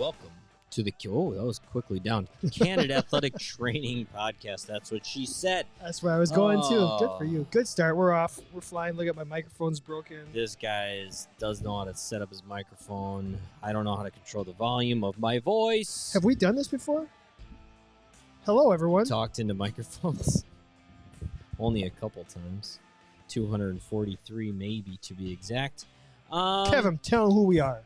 welcome to the that was quickly down. Candid Athletic Training Podcast. That's what she said. That's where I was going too. Good for you. Good start. We're off. We're flying. Look at my microphone's broken. This guy does know how to set up his microphone. I don't know how to control the volume of my voice. Have we done this before? Hello, everyone. Talked into microphones. Only a couple times. 243 maybe to be exact. Kevin, tell them who we are.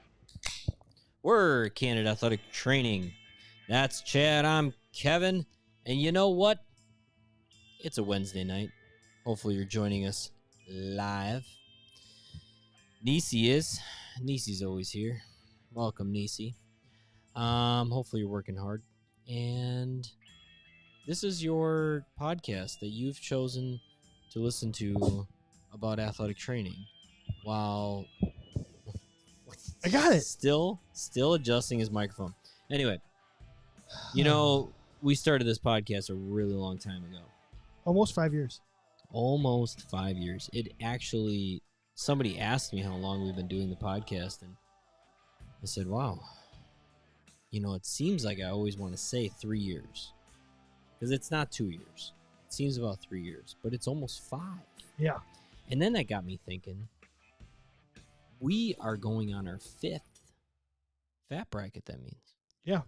We're Candid Athletic Training. That's Chad. I'm Kevin. And you know what? It's a Wednesday night. Hopefully you're joining us live. Nisi is. Nisi's always here. Welcome, Nisi. Hopefully you're working hard. And this is your podcast that you've chosen to listen to about athletic training while I got it. Still adjusting his microphone. Anyway, you know, we started this podcast a really long time ago. Almost 5 years. Almost 5 years. It actually, somebody asked me how long we've been doing the podcast, and I said, wow. You know, it seems like I always want to say 3 years. Because it's not 2 years. It seems about 3 years, but it's almost 5. Yeah. And then that got me thinking, we are going on our 5th fat bracket, that means. Yeah.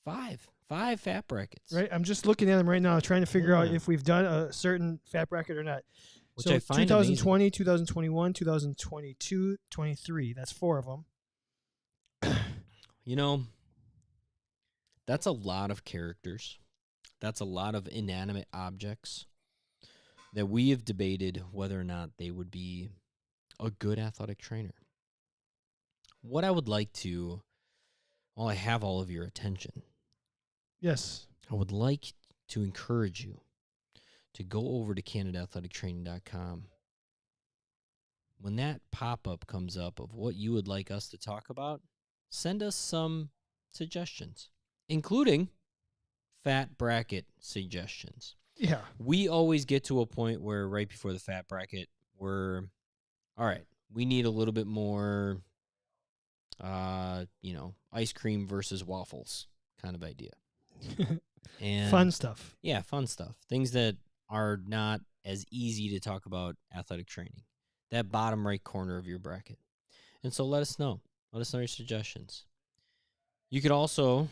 5 fat brackets. Right. I'm just looking at them right now, trying to figure out if we've done a certain fat bracket or not. Which so I find 2020, amazing. 2021, 2022, 23. That's 4 of them. You know, that's a lot of characters. That's a lot of inanimate objects that we have debated whether or not they would be a good athletic trainer. What I would like to, while I have all of your attention, Yes. I would like to encourage you to go over to candidathletictraining.com. When that pop-up comes up of what you would like us to talk about, send us some suggestions, including fat bracket suggestions. Yeah. We always get to a point where right before the fat bracket, we're, all right, we need a little bit more, ice cream versus waffles kind of idea. And fun stuff. Yeah, fun stuff. Things that are not as easy to talk about athletic training. That bottom right corner of your bracket. And so let us know. Let us know your suggestions. You could also,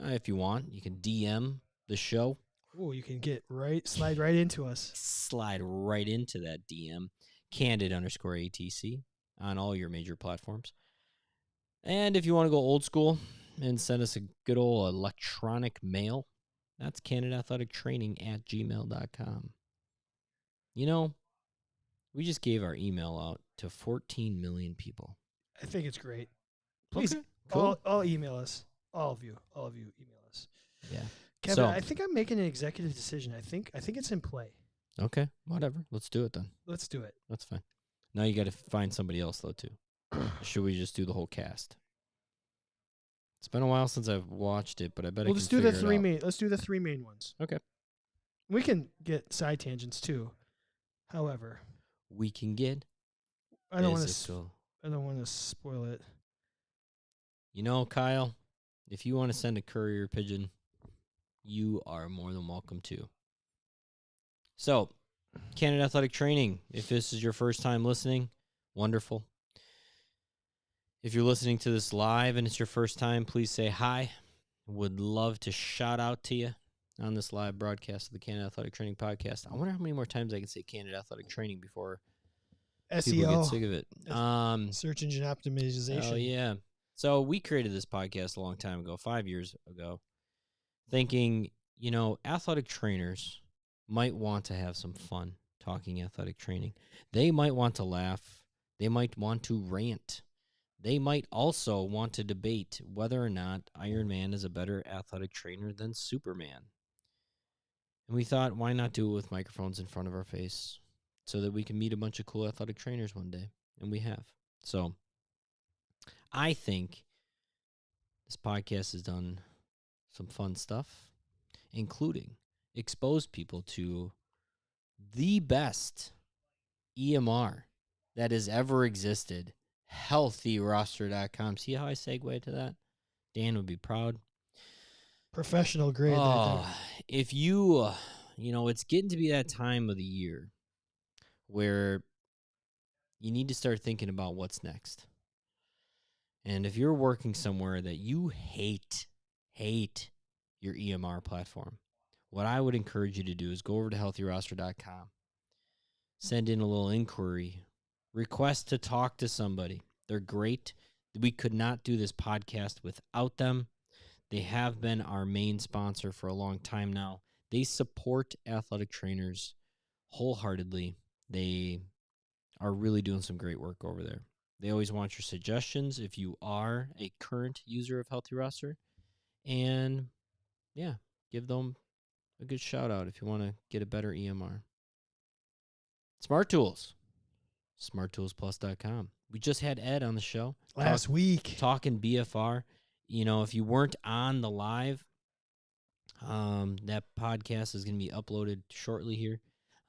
if you want, you can DM the show. Oh, you can slide right into us. Slide right into that DM. Candid_ATC on all your major platforms. And if you want to go old school and send us a good old electronic mail, that's candidathletictraining@gmail.com. You know, we just gave our email out to 14 million people. I think it's great. Please, okay, cool. all email us. All of you email us. Yeah. Kevin, So, I think I'm making an executive decision. I think it's in play. okay, whatever. Let's do it then. Let's do it. That's fine. Now you got to find somebody else, though, too. Should we just do the whole cast? It's been a while since I've watched it, but I bet We'll I can just do the figure it three out. main. Let's do the 3 main ones. Okay. We can get side tangents too. However, We can get I don't want to. physical. I don't want to spoil it. You know, Kyle, if you want to send a courier pigeon, you are more than welcome to. So, Candid Athletic Training, if this is your first time listening, wonderful. If you're listening to this live and it's your first time, please say hi. Would love to shout out to you on this live broadcast of the Candid Athletic Training Podcast. I wonder how many more times I can say Candid Athletic Training before people get sick of it. Search engine optimization. Oh, yeah. So we created this podcast a long time ago, 5 years ago, thinking, you know, athletic trainers might want to have some fun talking athletic training. They might want to laugh. They might want to rant. They might also want to debate whether or not Iron Man is a better athletic trainer than Superman. And we thought, why not do it with microphones in front of our face so that we can meet a bunch of cool athletic trainers one day? And we have. So I think this podcast has done some fun stuff, including exposed people to the best EMR that has ever existed, healthyroster.com. See how I segue to that? Dan would be proud. Professional grade. Right there. If you, it's getting to be that time of the year where you need to start thinking about what's next. And if you're working somewhere that you hate your EMR platform, what I would encourage you to do is go over to healthyroster.com, send in a little inquiry, request to talk to somebody. They're great. We could not do this podcast without them. They have been our main sponsor for a long time now. They support athletic trainers wholeheartedly. They are really doing some great work over there. They always want your suggestions if you are a current user of Healthy Roster. And, yeah, give them a good shout-out if you want to get a better EMR. Smart Tools. SmartToolsPlus.com. We just had Ed on the show. Last week. Talking BFR. If you weren't on the live, that podcast is going to be uploaded shortly here.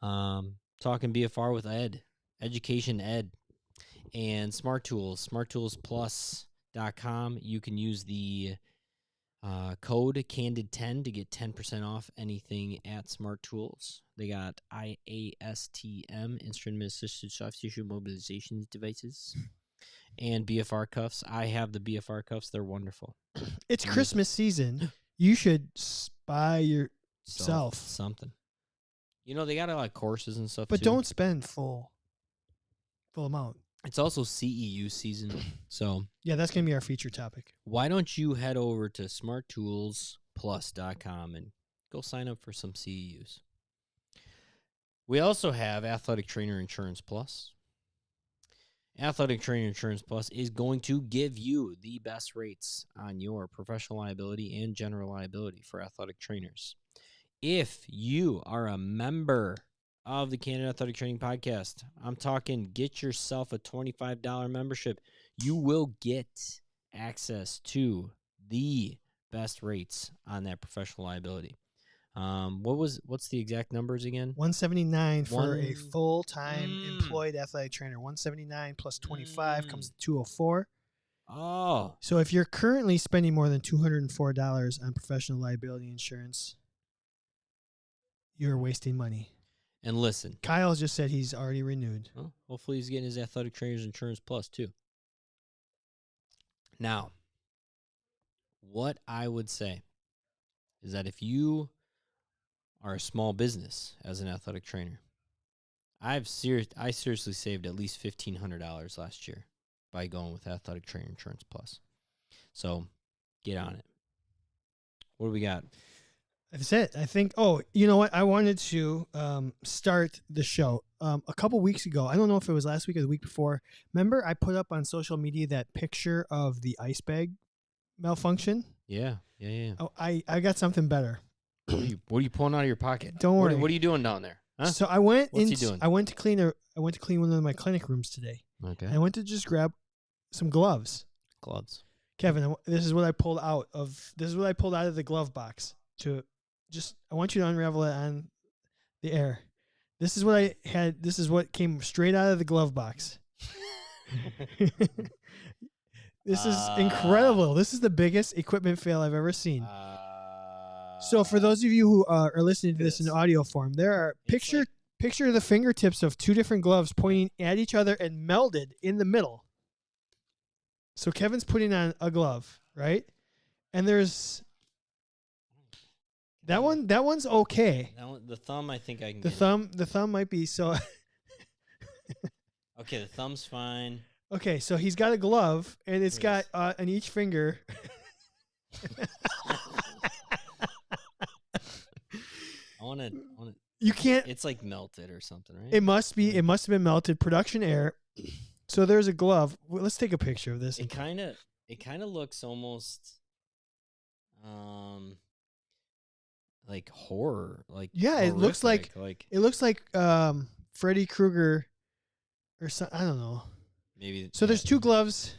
Talking BFR with Ed. Education Ed. And Smart Tools, SmartToolsPlus.com. You can use the code Candid10 to get 10% off anything at Smart Tools. They got IASTM, instrument-assisted soft tissue mobilization devices, and BFR cuffs. I have the BFR cuffs. They're wonderful. It's Christmas season. You should buy yourself something. They got a lot of courses and stuff, but too. don't spend full amount. It's also CEU season, so yeah, that's gonna be our feature topic. Why don't you head over to smarttoolsplus.com and go sign up for some CEUs? We also have Athletic Trainer Insurance Plus. Athletic Trainer Insurance Plus is going to give you the best rates on your professional liability and general liability for athletic trainers. If you are a member of the Candid Athletic Training Podcast, I'm talking get yourself a $25 membership. You will get access to the best rates on that professional liability. What's the exact numbers again? $179 for a full-time employed athletic trainer. $179 plus 25 comes to $204. Oh. So if you're currently spending more than $204 on professional liability insurance, you're wasting money. And listen, Kyle just said he's already renewed. Well, hopefully he's getting his Athletic Trainers Insurance Plus too. Now, what I would say is that if you are a small business as an athletic trainer, I seriously saved at least $1,500 last year by going with Athletic Trainer Insurance Plus. So get on it. What do we got? That's it. I think, you know what? I wanted to start the show a couple weeks ago. I don't know if it was last week or the week before. Remember I put up on social media that picture of the ice bag malfunction? Yeah. Oh, I got something better. What are you pulling out of your pocket? Don't worry. What are you doing down there? Huh? So I went What's he doing? I went to clean one of my clinic rooms today. Okay. And I went to just grab some gloves. Kevin, this is what I pulled out of the glove box I want you to unravel it on the air. This is what I had. This is what came straight out of the glove box. This is incredible. This is the biggest equipment fail I've ever seen. So for those of you who are listening to this in audio form, there are picture the fingertips of two different gloves pointing at each other and melded in the middle. So Kevin's putting on a glove, right? And there's that one's okay. The thumb, I think I can. The thumb might be so. Okay, the thumb's fine. Okay, so he's got a glove, and it's got on each finger. I want to. You can't. It's like melted or something, right? It must be. It must have been melted. Production error. So there's a glove. Well, let's take a picture of this. It kind of looks almost, like horror. Like it looks like Freddy Krueger, or something. I don't know. Maybe. So there's two gloves.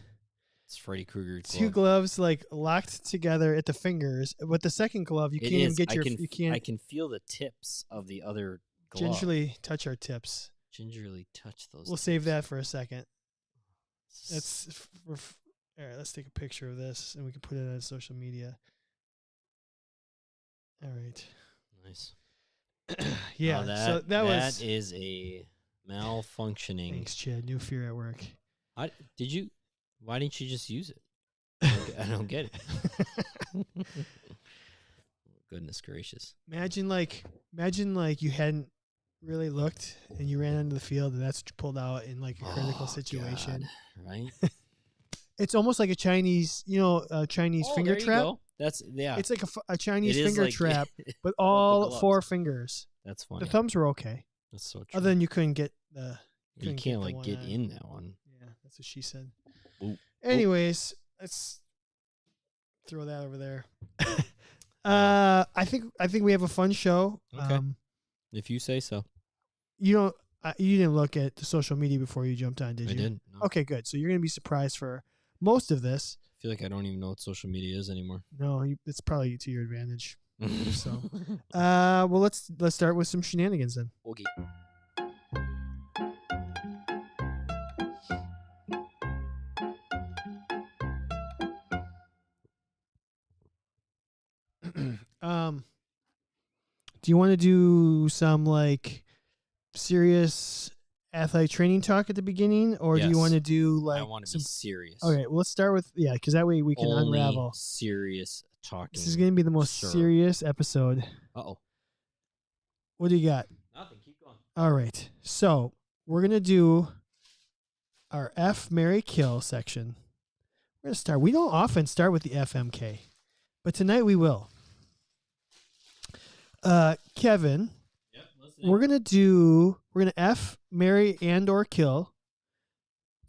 It's Freddy Krueger. Two gloves like locked together at the fingers. With the second glove, you can't even get you can't. I can feel the tips of the other glove. Gingerly touch our tips. Gingerly touch those. We'll tips. save that for a second. That's All right, let's take a picture of this and we can put it on social media. All right. Nice. Yeah. Oh, So that is a malfunctioning. Thanks, Chad. New fear at work. Why didn't you just use it? I don't get it. Goodness gracious. Imagine like you hadn't really looked and you ran onto the field and that's what you pulled out in like a critical situation. God, right? It's almost like a Chinese, Chinese finger there trap. You go. That's It's like a Chinese It is finger like- trap, but all 4 fingers. That's funny. The thumbs were okay. That's so true. Other than you couldn't get the. You can't like get in that one. Yeah, that's what she said. Ooh. Anyways, let's throw that over there. I think we have a fun show. Okay. If you say so. You didn't look at the social media before you jumped on, did you? I didn't. No. Okay, good. So you're gonna be surprised for most of this. I feel like I don't even know what social media is anymore. No, it's probably to your advantage. So, well, let's start with some shenanigans then. Okay. Do you want to do some like serious athletic training talk at the beginning, or do you want to do like I want to be serious. Okay, well, let's start with because that way we can Only unravel. Serious talking. This is going to be the most serious episode. Uh-oh. What do you got? Nothing. Keep going. All right. So we're going to do our F, Marry, Kill section. We're going to start. We don't often start with the FMK, but tonight we will. Kevin, Yep, listening. we're going to F, marry, and or kill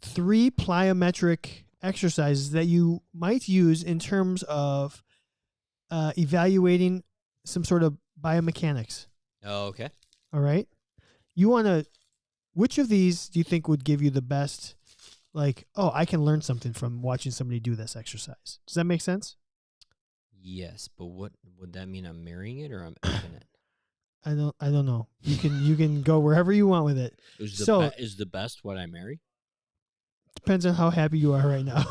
3 plyometric exercises that you might use in terms of evaluating some sort of biomechanics. Oh, okay. All right. Which of these do you think would give you the best, like, oh, I can learn something from watching somebody do this exercise? Does that make sense? Yes, but what would that mean? I'm marrying it or I'm effing it? I don't know. You can go wherever you want with it. Is the best what I marry? Depends on how happy you are right now.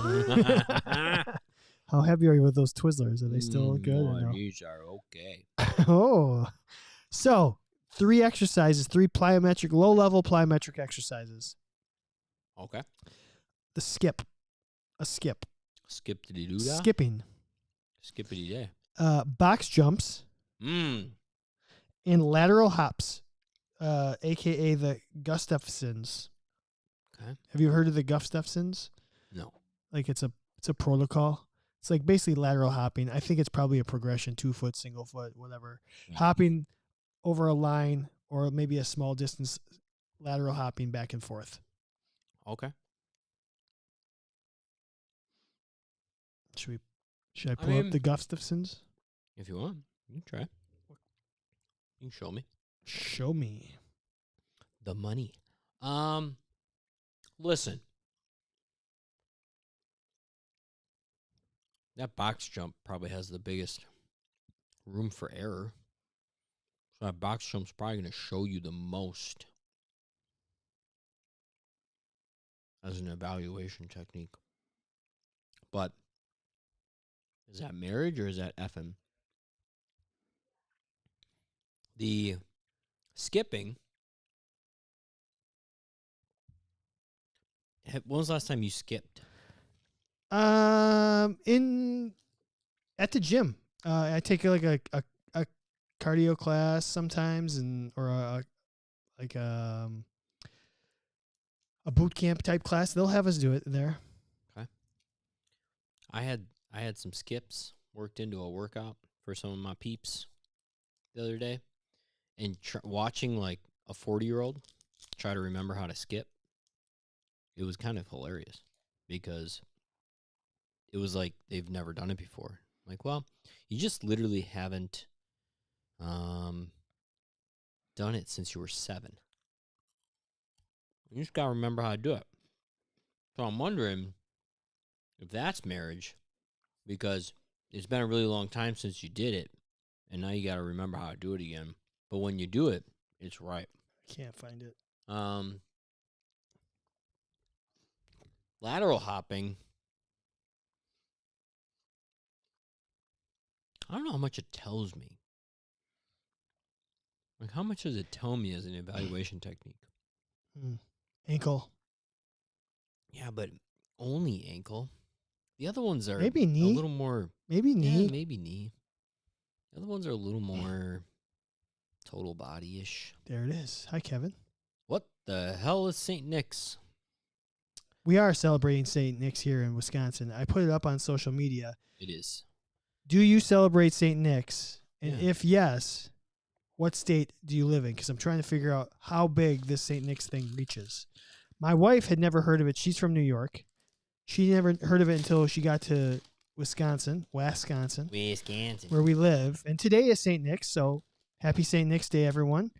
How happy are you with those Twizzlers? Are they still good or no? These are okay. Oh, so 3 exercises, 3 low-level plyometric exercises. Okay. A skip. Skip-de-doo-dah? Skipping. Skippity-day. Box jumps. And lateral hops, a.k.a. the Gustafsons. Okay. Have you heard of the Gustafsons? No. Like it's a protocol. It's like basically lateral hopping. I think it's probably a progression, 2 foot, single foot, whatever. Yeah. Hopping over a line or maybe a small distance, lateral hopping back and forth. Okay. Should I pull up the Gustafsons? If you want, you can try. You can show me. Show me. The money. Listen. That box jump probably has the biggest room for error. So that box jump's probably going to show you the most as an evaluation technique. But is that marriage or is that effing? The skipping. When was the last time you skipped? At the gym. I take like a cardio class sometimes, or a boot camp type class. They'll have us do it there. Okay. I had some skips worked into a workout for some of my peeps the other day, and watching like a 40-year-old try to remember how to skip. It was kind of hilarious because it was like they've never done it before. Like, well, you just literally haven't done it since you were 7. You just got to remember how to do it. So I'm wondering if that's marriage, because it's been a really long time since you did it, and now you got to remember how to do it again. But when you do it, it's right. I can't find it. Lateral hopping, I don't know how much it tells me. Like, how much does it tell me as an evaluation technique? Ankle. Yeah, but only ankle. The other ones are Maybe knee. a little more. Maybe knee. Yeah, maybe knee. The other ones are a little more total body-ish. There it is. Hi, Kevin. What the hell is St. Nick's? We are celebrating St. Nick's here in Wisconsin. I put it up on social media. It is. Do you celebrate St. Nick's? And Yeah. if yes, what state do you live in? Because I'm trying to figure out how big this St. Nick's thing reaches. My wife had never heard of it. She's from New York. She never heard of it until she got to Wisconsin, where we live. And today is St. Nick's, so happy St. Nick's Day, everyone.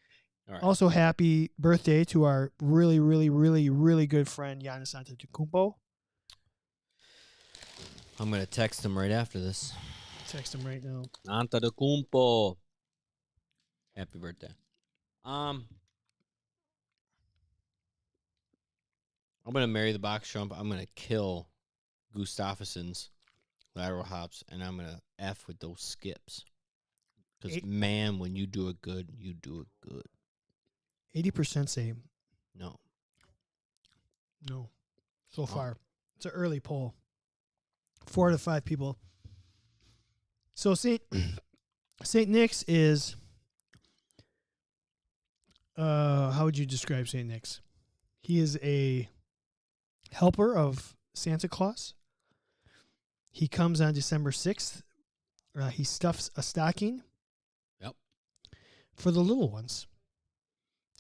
All right. Also, happy birthday to our really, really, really, really good friend, Giannis Antetokounmpo. I'm going to text him right after this. Text him right now. Antetokounmpo. Happy birthday. I'm going to marry the box jump. I'm going to kill Gustafsson's lateral hops, and I'm going to F with those skips. Because, man, when you do it good, you do it good. 80% say no. No. So far. It's an early poll. 4 out of 5 people. So St. Nick's is, how would you describe St. Nick's? He is a helper of Santa Claus. He comes on December 6th. He stuffs a stocking. Yep. For the little ones.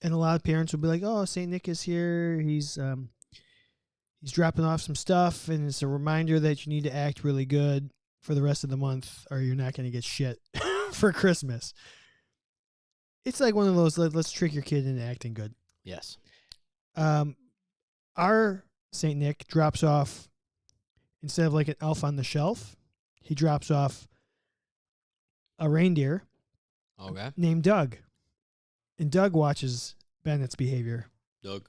And a lot of parents will be like, oh, St. Nick is here. He's dropping off some stuff, and it's a reminder that you need to act really good for the rest of the month, or you're not going to get shit for Christmas. It's like one of those, let's trick your kid into acting good. Yes. Our St. Nick drops off, instead of like an elf on the shelf, he drops off a reindeer named Doug. And Doug watches Bennett's behavior. Doug.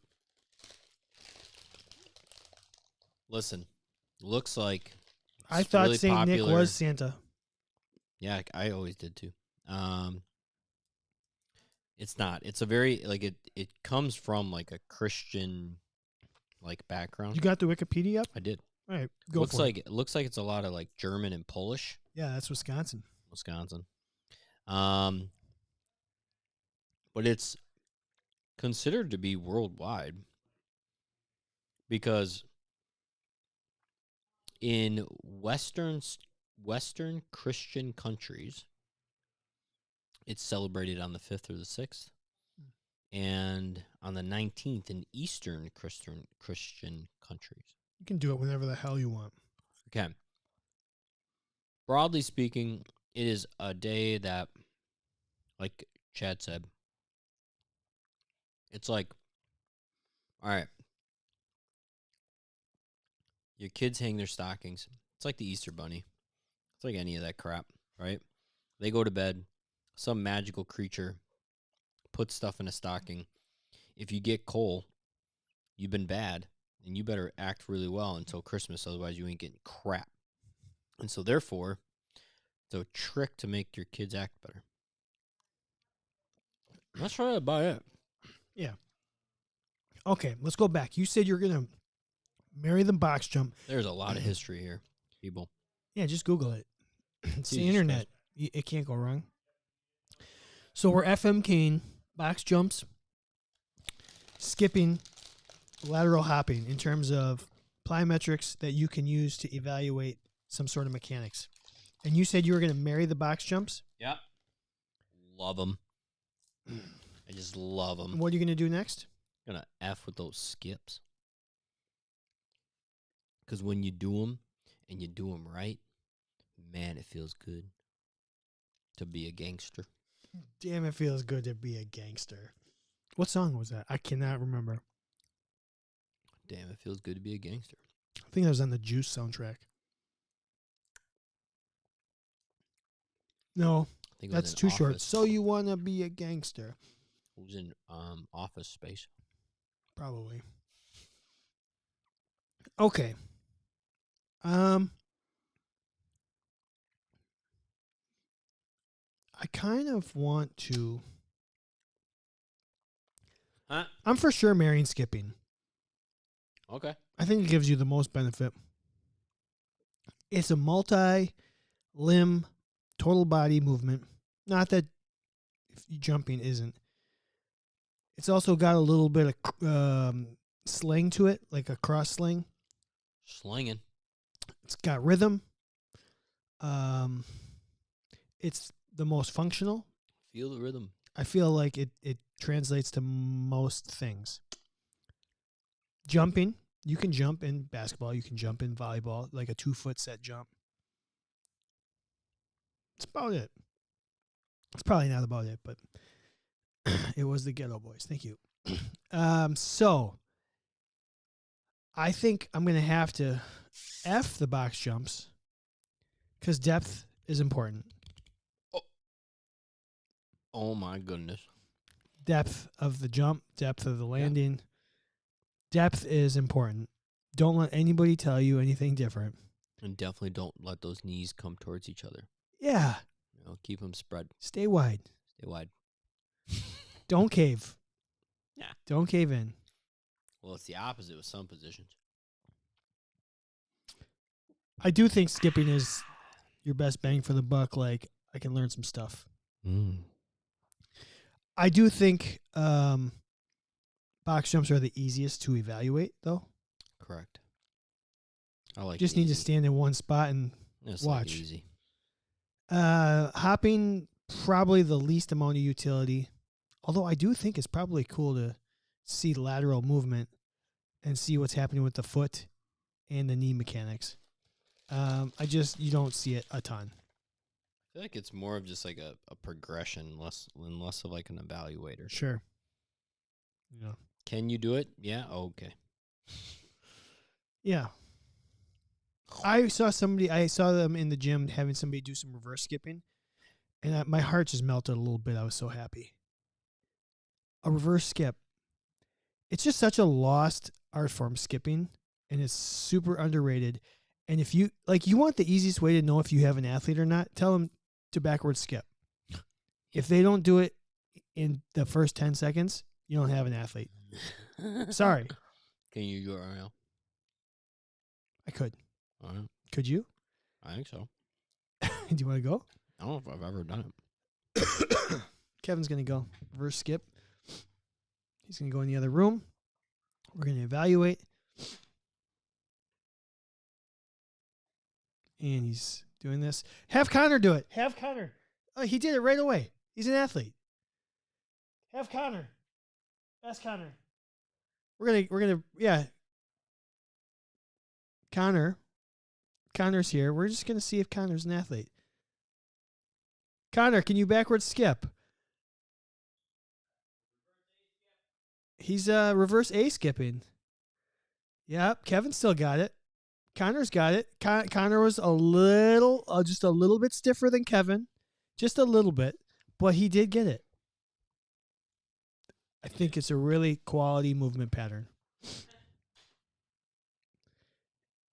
Listen, looks like I thought really St. Nick popular. was Santa. Yeah, I always did too. It's not. It's a very it comes from like a Christian background. You got the Wikipedia up? I did. All right, go for it. It looks like it's a lot of like German and Polish. Yeah, that's Wisconsin. But it's considered to be worldwide because in Western Christian countries, it's celebrated on the 5th or the 6th, and on the 19th in Eastern Christian countries. You can do it whenever the hell you want. Okay. Broadly speaking, it is a day that, like Chad said, it's like, all right, your kids hang their stockings. It's like the Easter Bunny. It's like any of that crap, right? They go to bed. Some magical creature puts stuff in a stocking. If you get coal, you've been bad, and you better act really well until Christmas, otherwise you ain't getting crap. And so therefore, it's a trick to make your kids act better. That's right about it. Yeah. Okay, let's go back. You said you're going to marry the box jump. There's a lot of history here, people. Yeah, just Google it. It's the internet. It can't go wrong. So we're FM Kane, box jumps, skipping, lateral hopping in terms of plyometrics that you can use to evaluate some sort of mechanics. And you said you were going to marry the box jumps? Yep. Love them. I just love them. What are you going to do next? I'm going to F with those skips. Because when you do them and you do them right, man, it feels good to be a gangster. Damn, it feels good to be a gangster. What song was that? I cannot remember. Damn, it feels good to be a gangster. I think that was on the Juice soundtrack. No, that's too short. So you want to be a gangster. It was in Office Space. Probably. Okay. I kind of want to. Huh? I'm for sure marrying skipping. Okay. I think it gives you the most benefit. It's a multi-limb, total body movement. Not that jumping isn't. It's also got a little bit of sling to it, like a cross sling. Slinging. It's got rhythm. It's the most functional. Feel the rhythm. I feel like it translates to most things. Jumping. You can jump in basketball. You can jump in volleyball, like a 2-foot set jump. That's about it. It's probably not about it, but it was the Ghetto Boys. Thank you. So I think I'm going to have to F the box jumps because depth is important. Oh my goodness. Depth of the jump, depth of the landing. Yeah. Depth is important. Don't let anybody tell you anything different. And definitely don't let those knees come towards each other. Yeah. Keep them spread. Stay wide. Stay wide. Don't cave. Yeah. Don't cave in. Well, it's the opposite with some positions. I do think skipping is your best bang for the buck. Like, I can learn some stuff. I do think box jumps are the easiest to evaluate, though. Correct. I like. Just need to stand in one spot and watch. Like easy. Hopping, probably the least amount of utility. Although I do think it's probably cool to see lateral movement and see what's happening with the foot and the knee mechanics. You don't see it a ton. I feel like it's more of just like a progression, less of like an evaluator. Sure. Yeah. Can you do it? Yeah. Okay. Yeah. I saw them in the gym having somebody do some reverse skipping, and my heart just melted a little bit. I was so happy. A reverse skip. It's just such a lost art form, skipping, and it's super underrated. And if you want the easiest way to know if you have an athlete or not, tell them to backwards skip. If they don't do it in the first 10 seconds, you don't have an athlete. Sorry. Can you do it right now? I could. All right. Could you? I think so. Do you want to go? I don't know if I've ever done it. Kevin's going to go. Reverse skip. He's going to go in the other room. We're going to evaluate. And he's doing this. Have Connor do it. Have Connor. Oh, he did it right away. He's an athlete. Have Connor. Ask Connor. We're gonna yeah. Connor's here. We're just gonna see if Connor's an athlete. Connor, can you backwards skip? He's reverse A skipping. Yep, Kevin still got it. Connor's got it. Connor was just a little bit stiffer than Kevin. Just a little bit, but he did get it. I think it's a really quality movement pattern.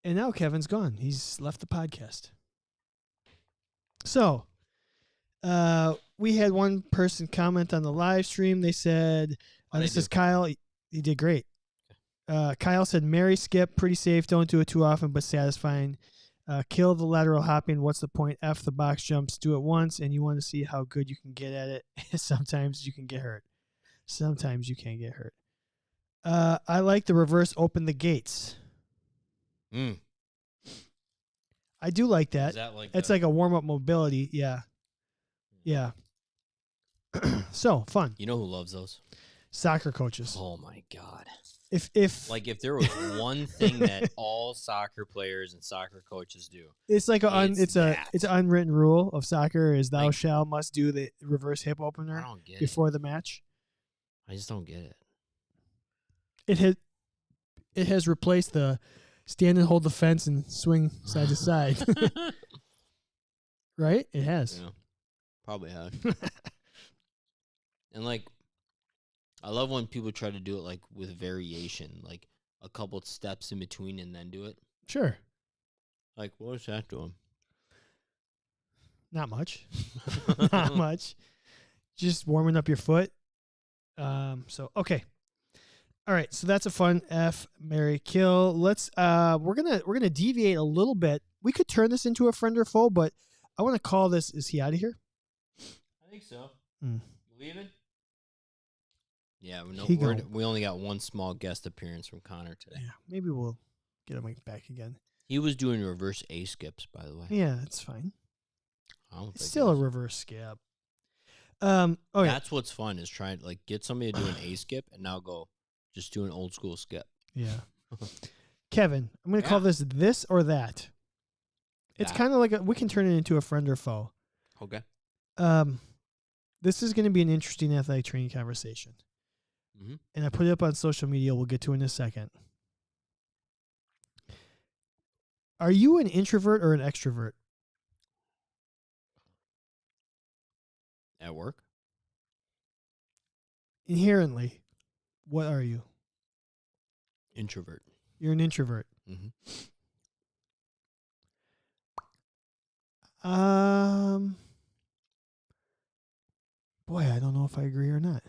And now Kevin's gone. He's left the podcast. So, we had one person comment on the live stream. They said, this is Kyle. He did great. Kyle said, Mary skip, pretty safe. Don't do it too often, but satisfying. Kill the lateral hopping. What's the point? F the box jumps. Do it once, and you want to see how good you can get at it. Sometimes you can get hurt. Sometimes you can't get hurt. I like the reverse open the gates. I do like that. Is that like it's like a warm-up mobility. Yeah. Yeah. So, fun. You know who loves those? Soccer coaches. Oh, my God. If there was one thing that all soccer players and soccer coaches do, it's like it's an unwritten rule of soccer is thou shalt must do the reverse hip opener before the match. I just don't get it. It has replaced the stand and hold the fence and swing side to side. Right? It has. Yeah, probably has. And I love when people try to do it like with variation, like a couple steps in between and then do it. Sure. Like, what is that doing? Not much. Not much. Just warming up your foot. Okay. All right, so that's a fun F, marry, kill. Let's we're gonna deviate a little bit. We could turn this into a friend or foe, but I want to call this. Is he out of here? I think so. Mm. You leaving? Yeah, we only got one small guest appearance from Connor today. Yeah, maybe we'll get him back again. He was doing reverse A skips, by the way. Yeah, it's fine. It's still a reverse skip. That's what's fun is trying to get somebody to do an A skip and now go just do an old school skip. Yeah. Kevin, I'm going to call this or that. It's kind of like we can turn it into a friend or foe. Okay. This is going to be an interesting athletic training conversation. Mm-hmm. And I put it up on social media. We'll get to it in a second. Are you an introvert or an extrovert? At work? Inherently, what are you? Introvert. You're an introvert. Mm-hmm. Boy, I don't know if I agree or not.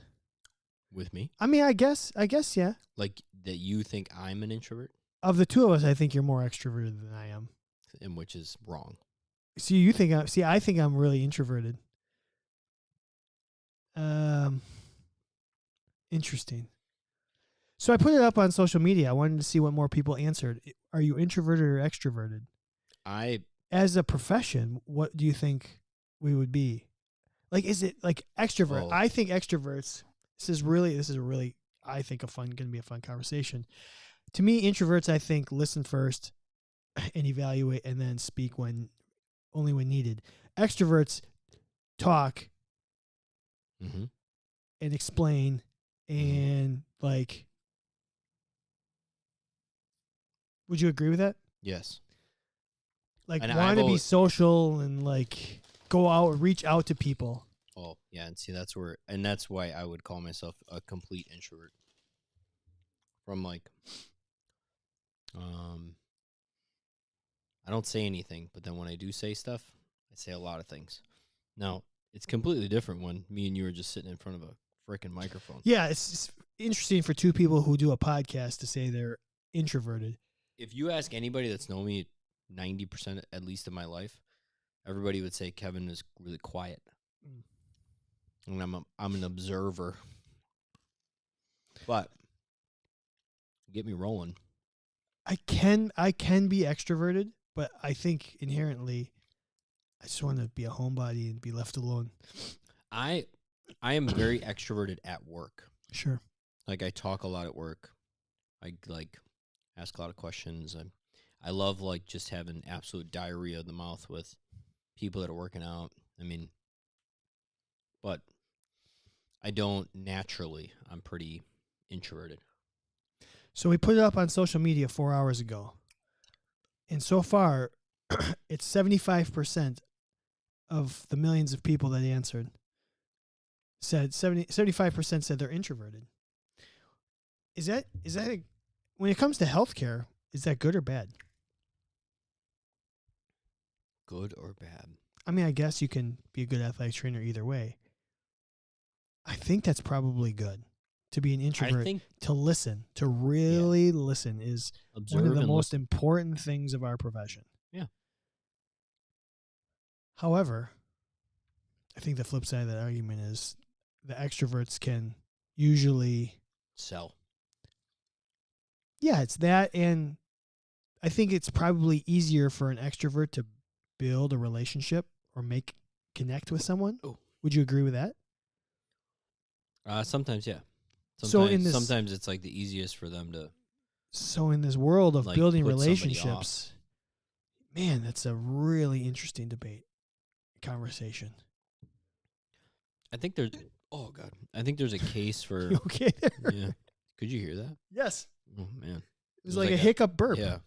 With me? I mean, I guess, yeah. Like that you think I'm an introvert? Of the two of us, I think you're more extroverted than I am. And which is wrong. See, I think I'm really introverted. Interesting. So I put it up on social media. I wanted to see what more people answered. Are you introverted or extroverted? As a profession, what do you think we would be? Like, is it like extrovert? I think extroverts. This is really, I think going to be a fun conversation. To me, introverts, I think, listen first and evaluate and then speak only when needed. Extroverts talk mm-hmm. and explain and would you agree with that? Yes. Want to be social and go out, reach out to people. Oh, yeah, and see that's why I would call myself a complete introvert. From I don't say anything, but then when I do say stuff, I say a lot of things. Now, it's completely different when me and you are just sitting in front of a freaking microphone. Yeah, it's interesting for two people who do a podcast to say they're introverted. If you ask anybody that's known me 90% at least of my life, everybody would say Kevin is really quiet. And I'm an observer. But get me rolling. I can be extroverted, but I think inherently I just want to be a homebody and be left alone. I am very extroverted at work. Sure. I talk a lot at work. I ask a lot of questions. I love just having absolute diarrhea of the mouth with people that are working out. I mean, but I don't naturally. I'm pretty introverted. So we put it up on social media 4 hours ago. And so far, it's 75% of the millions of people that answered said 75% said they're introverted. Is that when it comes to healthcare, is that good or bad? Good or bad? I mean, I guess you can be a good athletic trainer either way. I think that's probably good. To be an introvert, to listen, to really listen is one of the most important things of our profession. Yeah. However, I think the flip side of that argument is the extroverts can usually sell. Yeah, it's that, and I think it's probably easier for an extrovert to build a relationship or connect with someone. Oh. Would you agree with that? Sometimes, yeah. Sometimes it's the easiest for them to. So in this world of building relationships, man, that's a really interesting debate, conversation. I think there's. Oh God, I think there's a case for. You okay there? Yeah. Could you hear that? Yes. Oh man, it was like a hiccup burp. Yeah.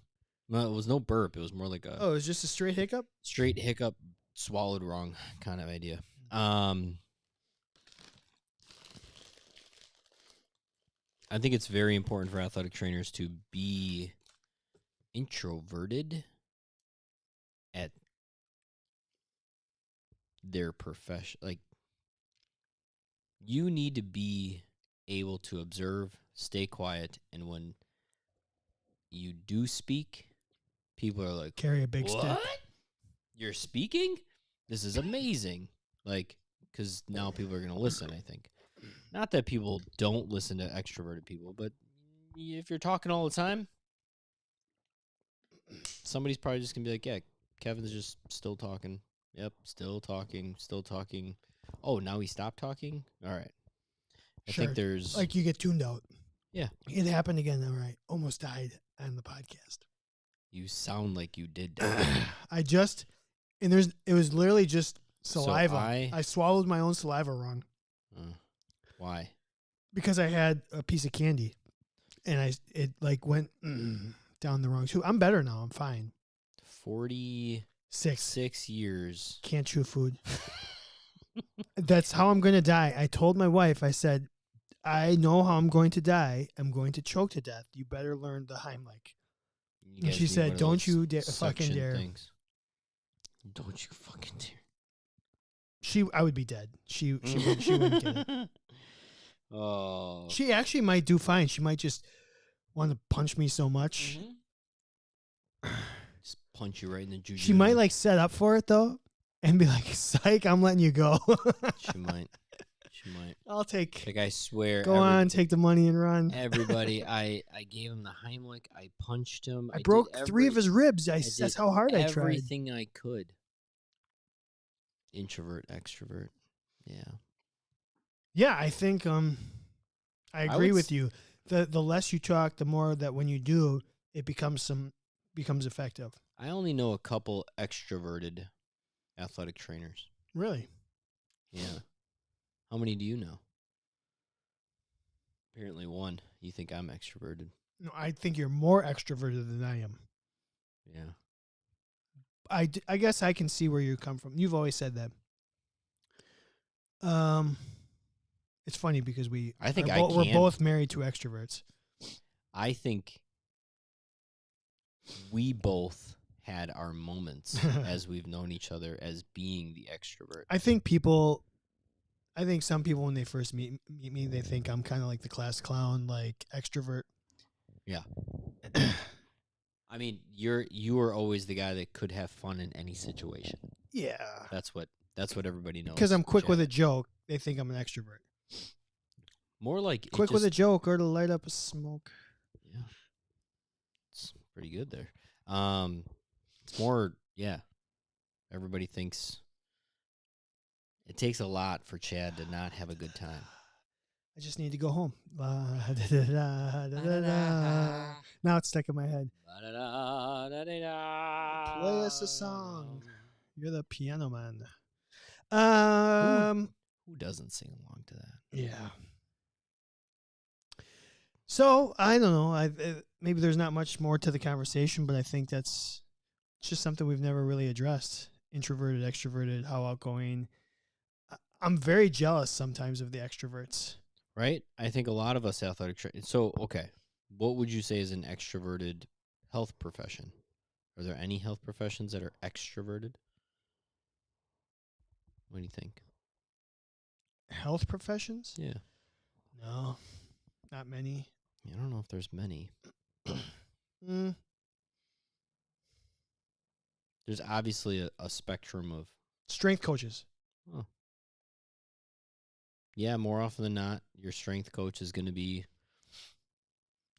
No, it was no burp. It was more like a. Oh, it was just a straight hiccup. Straight hiccup, swallowed wrong kind of idea. I think it's very important for athletic trainers to be introverted at their profession. Like, you need to be able to observe, stay quiet, and when you do speak, people are like, Carry a big "What? stick. You're speaking? This is amazing!" Like, because now people are going to listen. I think, not that people don't listen to extroverted people, but if you're talking all the time, somebody's probably just gonna be like, "Yeah, Kevin's just still talking. Yep, still talking, still talking. Oh, now he stopped talking. All right." I think there's like you get tuned out. Yeah. It happened again. All right, almost died on the podcast. You sound like you did die. It was literally just saliva. So I swallowed my own saliva wrong why? because I had a piece of candy, and it like went down the wrong tube. I'm better now. I'm fine. 46 years. Can't chew food. That's how I'm going to die. I told my wife, I said, I know how I'm going to die. I'm going to choke to death. You better learn the Heimlich. And she said, don't you fucking dare. Things. Don't you fucking dare. I would be dead. She wouldn't get it. Oh. She actually might do fine. She might just want to punch me so much. Just punch you right in the juju. She might like set up for it though and be like, psych, I'm letting you go. She might. I'll take. Like, I swear. Go on, take the money and run. Everybody, I gave him the Heimlich. I punched him. I broke 3 of his ribs. That's how hard I tried. Everything I could. Introvert, extrovert. Yeah. Yeah, I think I agree with you. The less you talk, the more that when you do, it becomes effective. I only know a couple extroverted athletic trainers. Really? Yeah. How many do you know? Apparently one. You think I'm extroverted. No, I think you're more extroverted than I am. Yeah. I guess I can see where you come from. You've always said that. It's funny because we're both married to extroverts. I think we both had our moments as we've known each other as being the extrovert. I think some people when they first meet me, they think I'm kind of like the class clown, like extrovert. Yeah. I mean, you were always the guy that could have fun in any situation. Yeah. That's what everybody knows. Because I'm quick with a joke, they think I'm an extrovert. More like quick with a joke or to light up a smoke. Yeah. It's pretty good there. It's more, yeah. Everybody thinks it takes a lot for Chad to not have a good time. I just need to go home. Now it's stuck in my head. Play us a song. You're the piano man. Who doesn't sing along to that? Yeah. So I don't know. Maybe there's not much more to the conversation, but I think that's just something we've never really addressed. Introverted, extroverted, how outgoing. I'm very jealous sometimes of the extroverts. Right? I think a lot of us athletic trainers. So, okay. What would you say is an extroverted health profession? Are there any health professions that are extroverted? What do you think? Health professions? Yeah. No, not many. I don't know if there's many. There's obviously a spectrum of strength coaches. Oh. Yeah, more often than not, your strength coach is going to be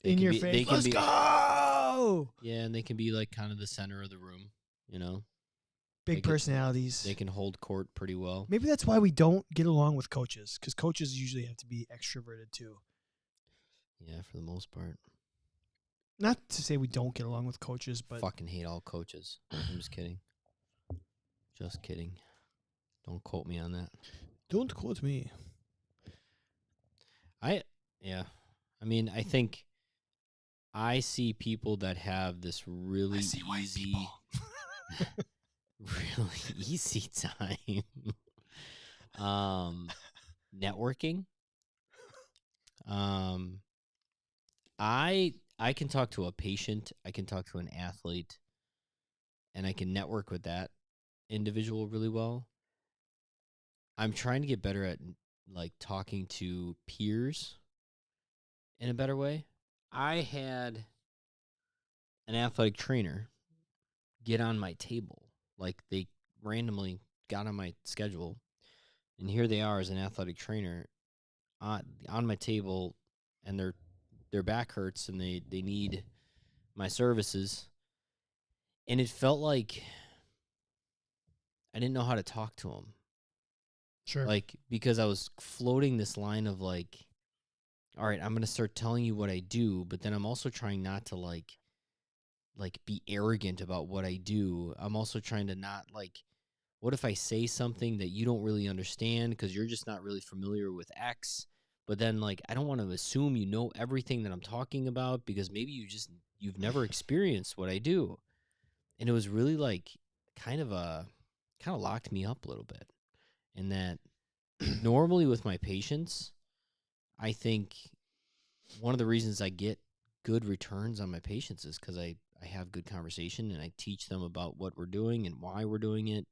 in your face. Let's go! Yeah, and they can be like kind of the center of the room, you know? Big personalities. They can hold court pretty well. Maybe that's why we don't get along with coaches, because coaches usually have to be extroverted too. Yeah, for the most part. Not to say we don't get along with coaches, but fucking hate all coaches. I'm just kidding. Just kidding. Don't quote me on that. Don't quote me. I mean, I think I see people that have this really easy, really easy time networking. I can talk to a patient, I can talk to an athlete, and I can network with that individual really well. I'm trying to get better at like talking to peers in a better way. I had an athletic trainer get on my table. Like they randomly got on my schedule, and here they are as an athletic trainer on my table, and their back hurts and they need my services. And it felt like I didn't know how to talk to them. Sure. Like, because I was floating this line of like, all right, I'm going to start telling you what I do, but then I'm also trying not to like be arrogant about what I do. I'm also trying to not like, what if I say something that you don't really understand because you're just not really familiar with X? But then like, I don't want to assume you know everything that I'm talking about because maybe you've never experienced what I do. And it was really like kind of locked me up a little bit. And that normally with my patients, I think one of the reasons I get good returns on my patients is because I have good conversation and I teach them about what we're doing and why we're doing it.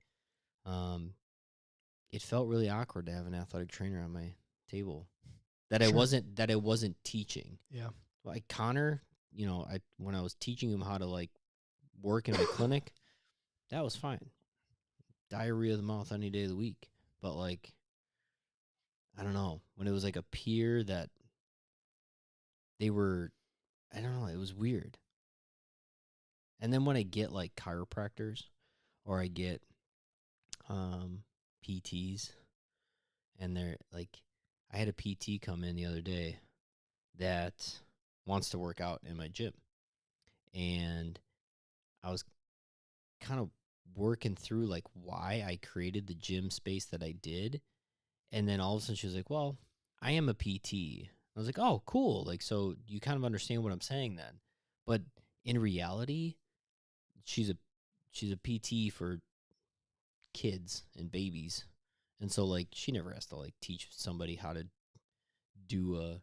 It felt really awkward to have an athletic trainer on my table that Sure. I wasn't teaching. Yeah. Like Connor, when I was teaching him how to like work in my clinic, that was fine. Diarrhea of the mouth any day of the week. But like, I don't know, when it was like a peer that they were, I don't know, it was weird. And then when I get like chiropractors or I get PTs and they're like, I had a PT come in the other day that wants to work out in my gym. And I was kind of working through like why I created the gym space that I did. And then all of a sudden she was like, well, I am a PT. I was like, oh, cool. Like, so you kind of understand what I'm saying then. But in reality, she's a PT for kids and babies. And so like she never has to like teach somebody how to do a,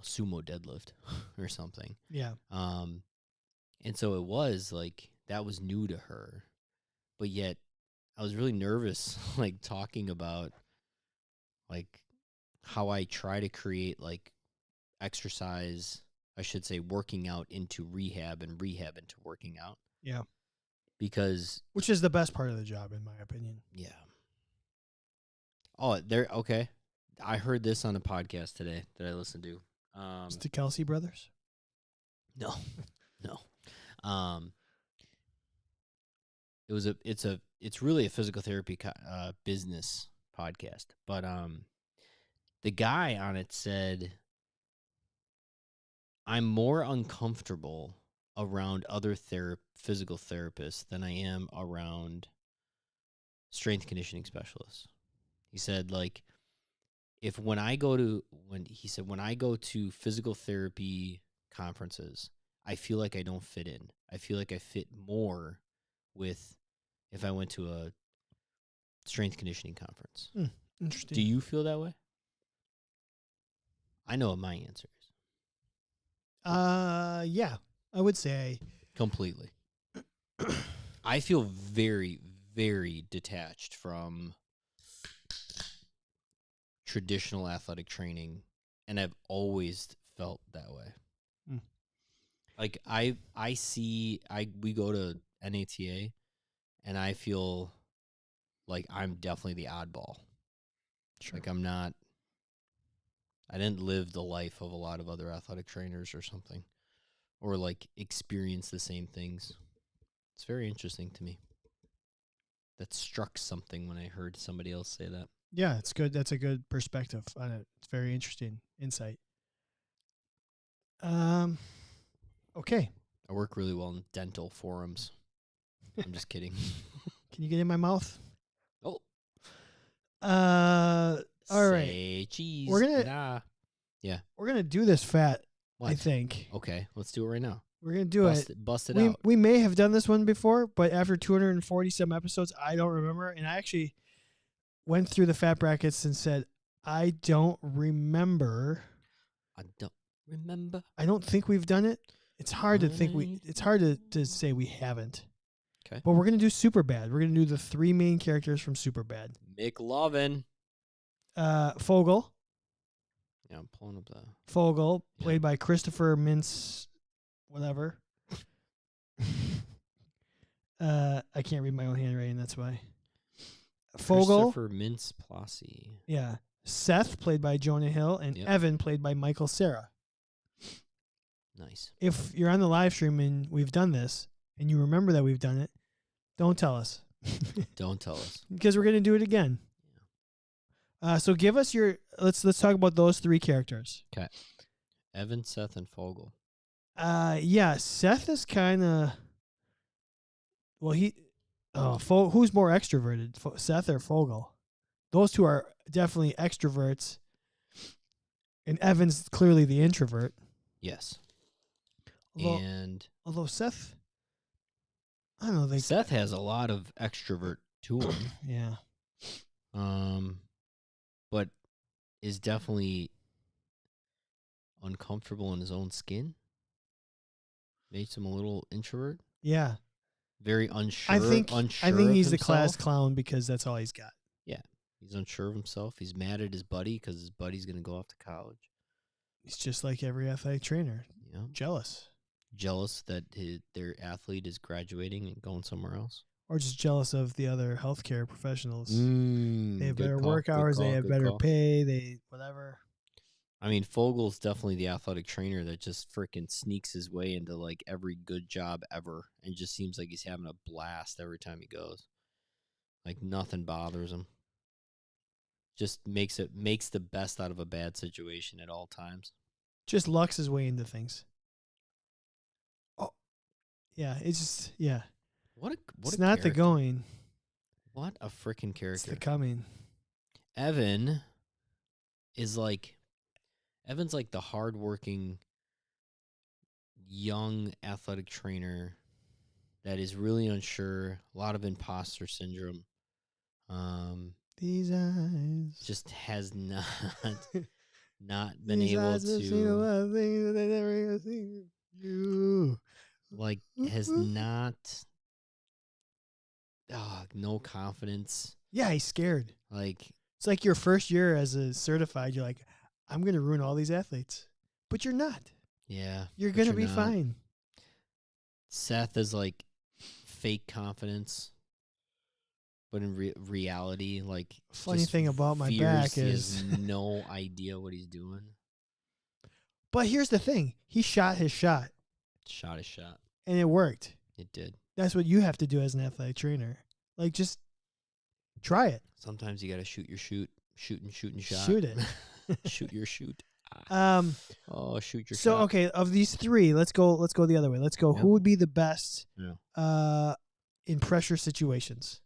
sumo deadlift or something. Yeah. And so it was like that was new to her. But yet I was really nervous like talking about like how I try to create like exercise, I should say working out into rehab and rehab into working out. Yeah. Because which is the best part of the job, in my opinion. yeah. Oh, there. Okay. I heard this on a podcast today that I listened to. It's the Kelsey brothers. No, no. It's really a physical therapy business podcast, but the guy on it said, I'm more uncomfortable around other physical therapists than I am around strength conditioning specialists. He said, like, when I go to physical therapy conferences, I feel like I don't fit in. I feel like I fit more with if I went to a strength conditioning conference. Interesting. Do you feel that way? I know what my answer is. Yeah, I would say Completely. I feel very, very detached from traditional athletic training, and I've always felt that way. Mm. Like we go to NATA, and I feel like I'm definitely the oddball. Sure. Like I didn't live the life of a lot of other athletic trainers or something, or like experience the same things. It's very interesting to me. That struck something when I heard somebody else say that. Yeah, it's good. That's a good perspective on it. It's very interesting insight. Okay. I work really well in dental forums. I'm just kidding. Can you get in my mouth? Oh. All right. Say cheese. We're gonna We're gonna do this fat. What? I think. Okay, let's do it right now. We're gonna do it. Bust it out. We may have done this one before, but after 240 some episodes, I don't remember. And I actually went through the fat brackets and said, I don't remember. I don't remember. I don't think we've done it. It's hard to think it's hard to say we haven't. Okay. But we're gonna do Superbad. We're gonna do the three main characters from Superbad. McLovin. Fogel. Yeah, I'm pulling up the. Fogel, Yeah. played by Christopher Mintz, whatever. I can't read my own handwriting. That's why. Fogel. Christopher Mintz-Plasse. Yeah. Seth, played by Jonah Hill, and Yep. Evan, played by Michael Cera. Nice. If you're on the live stream and we've done this, and you remember that we've done it, don't tell us. Don't tell us. Because we're going to do it again. So give us your... Let's talk about those three characters. Okay. Evan, Seth, and Fogel. Yeah, Seth is kind of... Well, who's more extroverted, Seth or Fogel? Those two are definitely extroverts, and Evan's clearly the introvert. Yes. Although Seth, I don't know. Seth has a lot of extrovert to him. Yeah. But is definitely uncomfortable in his own skin. Makes him a little introvert. Yeah. Very unsure. I think he's the class clown because that's all he's got. Yeah. He's unsure of himself. He's mad at his buddy because his buddy's going to go off to college. He's just like every athletic trainer. Yeah. Jealous that their athlete is graduating and going somewhere else. Or just jealous of the other healthcare professionals. They have better call, work hours. They have better pay. They whatever. I mean, Fogel's definitely the athletic trainer that just freaking sneaks his way into like every good job ever, and just seems like he's having a blast every time he goes. Like nothing bothers him. Just makes the best out of a bad situation at all times. Just lucks his way into things. Oh, yeah. It's just it's not character. the going. What a freaking character! It's the coming. Evan's like the hardworking young athletic trainer that is really unsure, a lot of imposter syndrome. These eyes just has not been These able eyes to have seen a lot of things that they never seen you. Like has not no confidence. Yeah, he's scared. Like it's like your first year as a certified, you're like, I'm going to ruin all these athletes. But you're not. Yeah. You're going to be fine. Seth is like fake confidence. But in reality, like... Funny thing about my back is... He has no idea what he's doing. But here's the thing. He shot his shot. Shot his shot. And it worked. It did. That's what you have to do as an athletic trainer. Like, just try it. Sometimes you got to shoot your shoot. Shoot and shot. Shoot it. Shoot your shoot. Shoot your shot. So, okay, of these three, let's go the other way. Let's go. Yep. Who would be the best in pressure situations?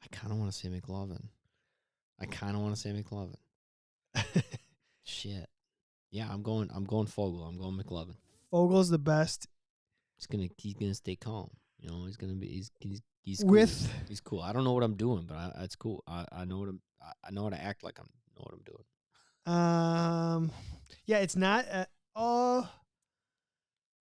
I kind of want to say McLovin. Shit. Yeah, I'm going Fogel. I'm going McLovin. Fogel's the best. He's gonna stay calm. You know, he's cool. He's cool. I don't know what I'm doing, but it's cool. I know how to act like I know what I'm doing. Yeah, it's not.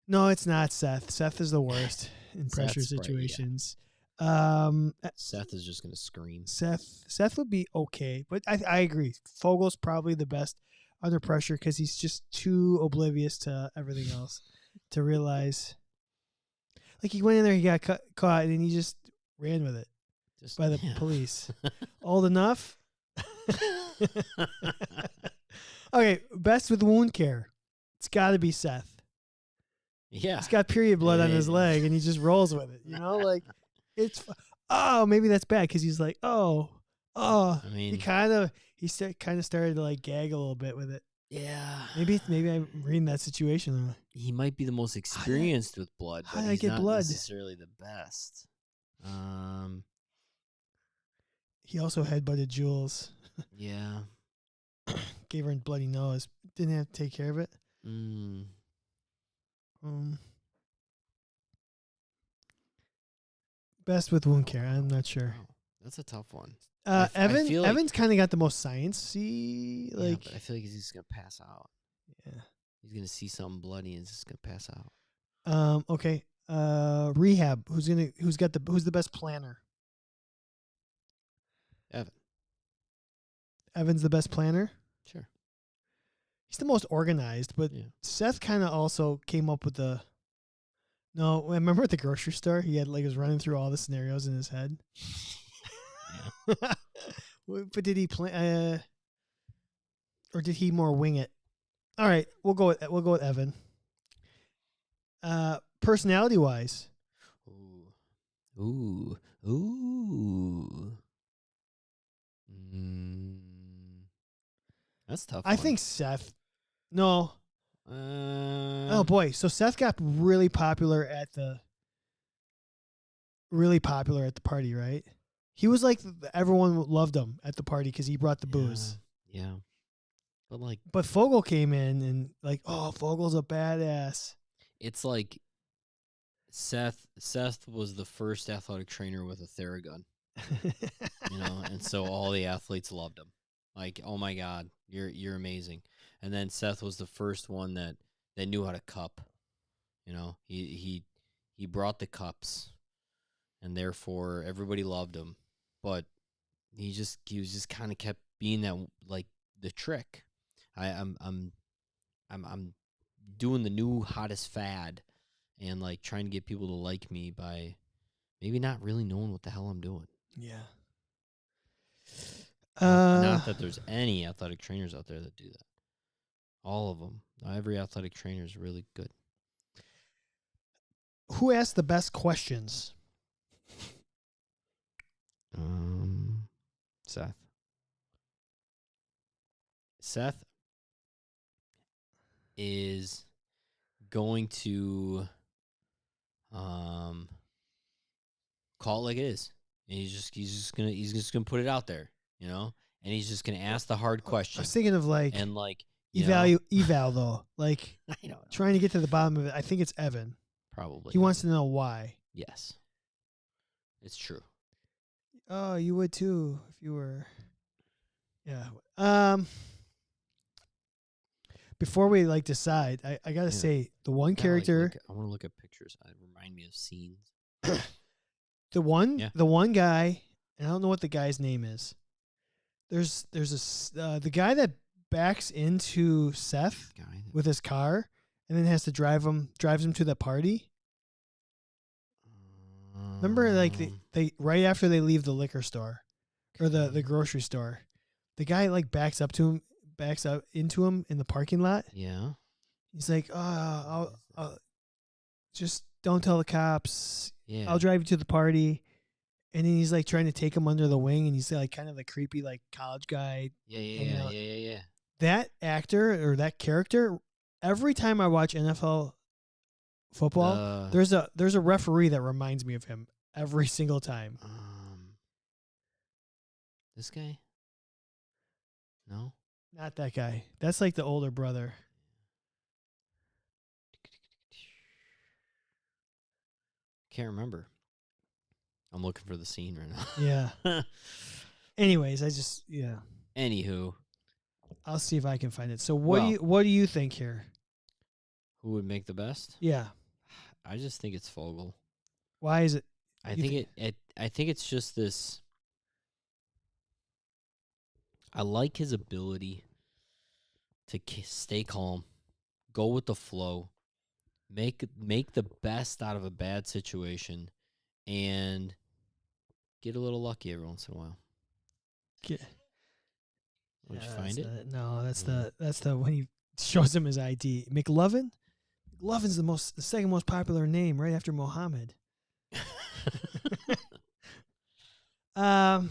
No, it's not Seth. Seth is the worst in pressure situations. Seth is just gonna scream. Seth would be okay, but I agree. Fogel's probably the best under pressure because he's just too oblivious to everything else to realize. Like he went in there, he got caught, and he just ran with it by the police. Old enough. Okay, best with wound care. It's got to be Seth. Yeah, he's got period blood on his leg, and he just rolls with it. You know, like. It's maybe that's bad because he's like I mean, he kind of started to like gag a little bit with it. Yeah, maybe I'm reading that situation. He might be the most experienced with blood, but he's not necessarily the best. He also headbutted Jules. Yeah, gave her a bloody nose. Didn't have to take care of it. Best with wound care. I'm not sure. Wow, that's a tough one. Evan's kind of got the most science-y. Like, yeah, but I feel like he's just gonna pass out. Yeah, he's gonna see something bloody and he's just gonna pass out. Okay. Rehab. Who's the best planner? Evan. Evan's the best planner. Sure. He's the most organized, but Yeah. Seth kind of also came up with the. No, I remember at the grocery store, he had was running through all the scenarios in his head. Yeah. But did he plan, or did he more wing it? All right, we'll go with Evan. Personality wise, Ooh. That's a tough. I think Seth. No. Oh boy, so Seth got really popular at the party, right? He was like everyone loved him at the party because he brought the booze. Yeah. But Fogel came in and oh, Fogel's a badass. It's like Seth was the first athletic trainer with a Theragun. And so all the athletes loved him. Like, oh my God, you're amazing. And then Seth was the first one that knew how to cup. He brought the cups, and therefore everybody loved him. But he was just kind of kept being that the trick. I'm doing the new hottest fad, and trying to get people to like me by maybe not really knowing what the hell I'm doing. Yeah. Not that there's any athletic trainers out there that do that. All of them. Every athletic trainer is really good. Who asked the best questions? Seth. Seth is going to call it like it is. And he's just gonna put it out there, and he's just gonna ask the hard question. I was thinking of and eval though, I don't know. Trying to get to the bottom of it. I think it's Evan. Probably. He wants to know why. Yes, it's true. Oh, you would too if you were. Yeah. Before we decide, I gotta say the one character. I want to look at pictures. It remind me of scenes. The one guy, and I don't know what the guy's name is. There's the guy that backs into Seth with his car, and then has to drives him to the party. Remember, they right after they leave the liquor store or the grocery store, the guy backs up into him in the parking lot. Yeah. He's like, I'll just don't tell the cops. Yeah. I'll drive you to the party. And then he's trying to take him under the wing, and he's kind of the creepy college guy. Yeah. That actor or that character, every time I watch NFL football, there's a referee that reminds me of him every single time. This guy? No? Not that guy. That's the older brother. Can't remember. I'm looking for the scene right now. Yeah. Anyways, Anywho, I'll see if I can find it. So what do you think here? Who would make the best? Yeah. I just think it's Fogel. Why is it? I think it's just this. I like his ability to stay calm, go with the flow, make the best out of a bad situation, and get a little lucky every once in a while. Did you find it? No, that's the when he shows him his ID. McLovin? McLovin's the second most popular name right after Mohammed. I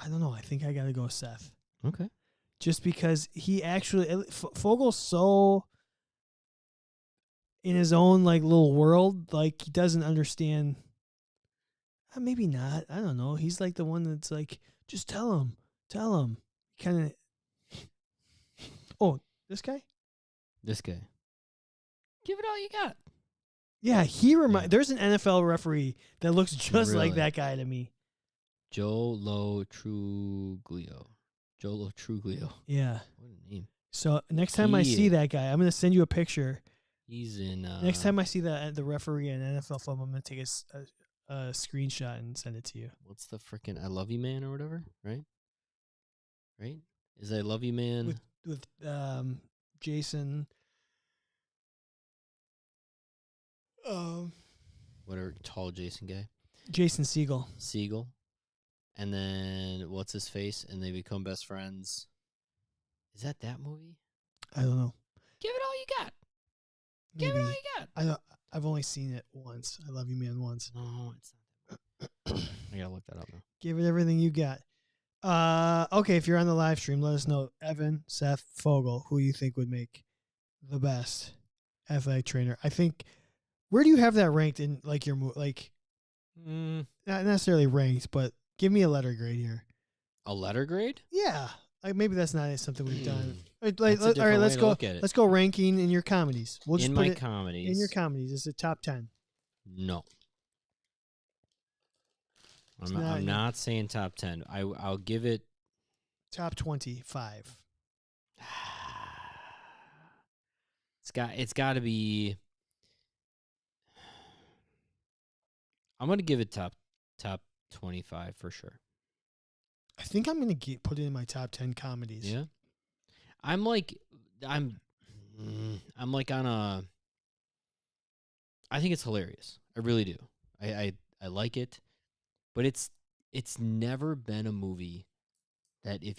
don't know. I think I got to go with Seth. Okay. Just because he actually Fogel's so in his own little world, he doesn't understand. Maybe not. I don't know. He's the one that's just tell him. Kind of. Oh, this guy. Give it all you got. Yeah, There's an NFL referee that looks just like that guy to me. Joe Truglio. Yeah. What a name. So next time I see that guy, I'm gonna send you a picture. He's in. Next time I see the referee in NFL film, I'm gonna take a screenshot and send it to you. What's the freaking I Love You Man or whatever, right? Right? Is I Love You Man with Jason whatever tall Jason guy? Jason Segel. Segel. And then what's his face? And they become best friends. Is that movie? I don't know. Give it all you got. Maybe. Give it all you got. I've only seen it once. I Love You Man once. No, it's not that. I gotta look that up now. Give it everything you got. Okay, if you're on the live stream, let us know, Evan, Seth, Fogel, who you think would make the best athletic trainer. I think. Where do you have that ranked in like your not necessarily ranked, but give me a letter grade here. A letter grade? Yeah, like maybe that's not something we've done. All right, let's go. Let's go ranking in your comedies. We'll just in put my it comedies. in your comedies. It's a top 10. No. I'm not saying top 10. I'll give it top 25. It's got to be. I'm gonna give it top 25 for sure. I think I'm gonna put it in my top 10 comedies. Yeah. I'm like on a. I think it's hilarious. I really do. I like it, but it's never been a movie that if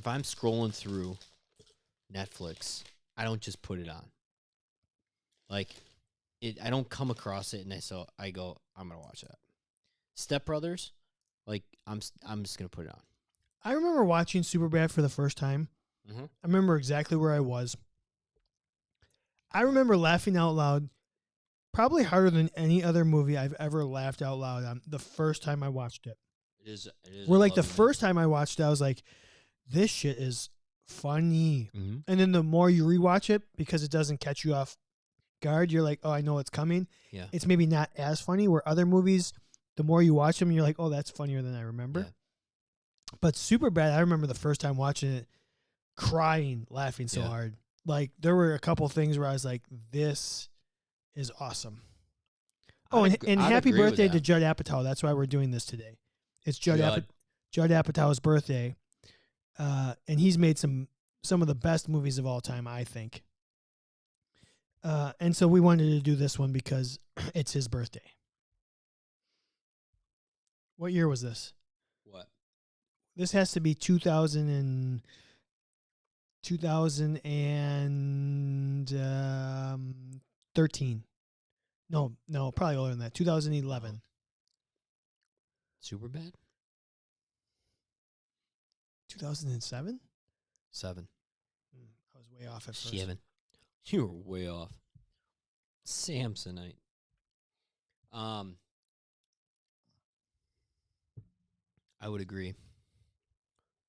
I'm scrolling through Netflix, I don't just put it on. Like, I don't come across it and I go, I'm gonna watch that. Step Brothers, like I'm just gonna put it on. I remember watching Superbad for the first time. Mm-hmm. I remember exactly where I was. I remember laughing out loud, probably harder than any other movie I've ever laughed out loud on the first time I watched it. It is. Where like the first time I watched it, I was like, this shit is funny. Mm-hmm. And then the more you rewatch it, because it doesn't catch you off guard, you're like, oh, I know what's coming. Yeah. It's maybe not as funny, where other movies, the more you watch them, you're like, oh, that's funnier than I remember. Yeah. But Superbad, I remember the first time watching it, crying, laughing so hard. Like, there were a couple things where I was like, this is awesome. Oh, and happy birthday to Judd Apatow. That's why we're doing this today. It's Judd Apatow's birthday. And he's made some of the best movies of all time, I think. And so we wanted to do this one because it's his birthday. What year was this? What? This has to be 2013. No, probably older than that. 2011. Superbad? 2007? 7. I was way off at first. 7. You were way off. Samsonite. I would agree.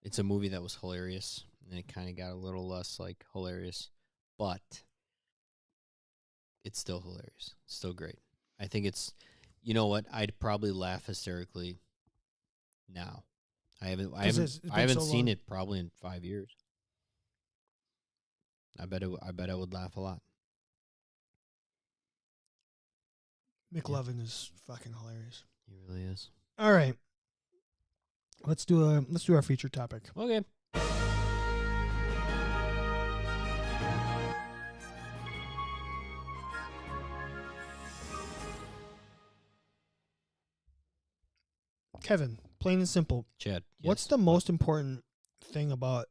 It's a movie that was hilarious, and it kind of got a little less like hilarious, but it's still hilarious. It's still great. I think it's, you know what? I'd probably laugh hysterically now. I haven't seen it probably in 5 years. I bet I would laugh a lot. McLovin is fucking hilarious. He really is. All right. Let's do our feature topic. Okay. Kevin, plain and simple. Chad. What's the most important thing about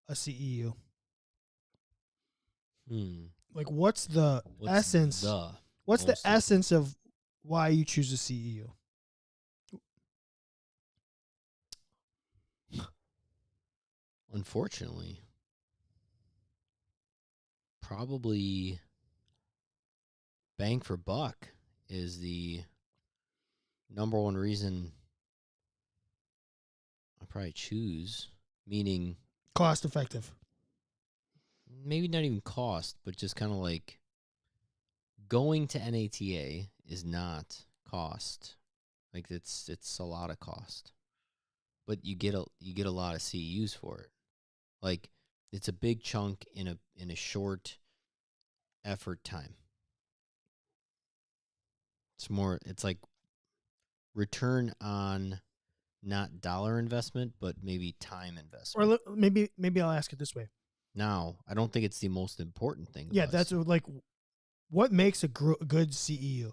a CEU? Like, what's the essence? What's the essence of why you choose a CEU? Unfortunately, probably bang for buck is the number one reason I probably choose, meaning cost effective. Maybe not even cost, but just kind of like going to NATA is not cost. Like it's a lot of cost. But you get a lot of CEUs for it. Like it's a big chunk in a short effort time. It's like return on not dollar investment, but maybe time investment. Or maybe I'll ask it this way. Now, I don't think it's the most important thing. Yeah, that's like, what makes a good CEU?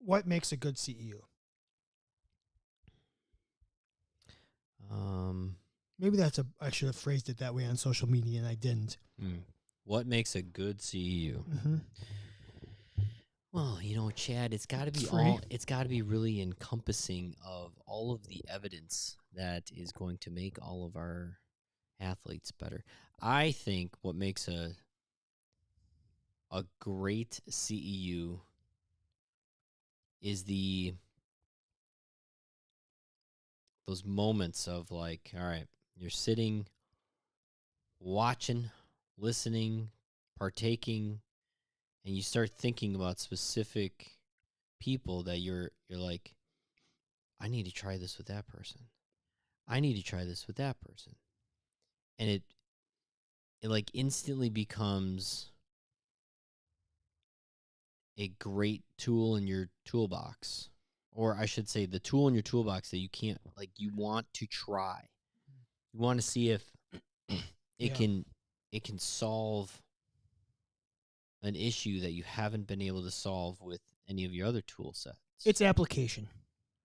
What makes a good CEU? Maybe I should have phrased it that way on social media, and I didn't. What makes a good CEU? Mm-hmm. Well, Chad, it's got to be it's got to be really encompassing of all of the evidence that is going to make all of our athletes better. I think what makes a great CEU is those moments of like, all right, you're sitting, watching, listening, partaking, and you start thinking about specific people that you're like, I need to try this with that person. I need to try this with that person. And it like instantly becomes a great tool in your toolbox. Or I should say the tool in your toolbox that you want to try. You want to see if it can solve an issue that you haven't been able to solve with any of your other tool sets. It's application.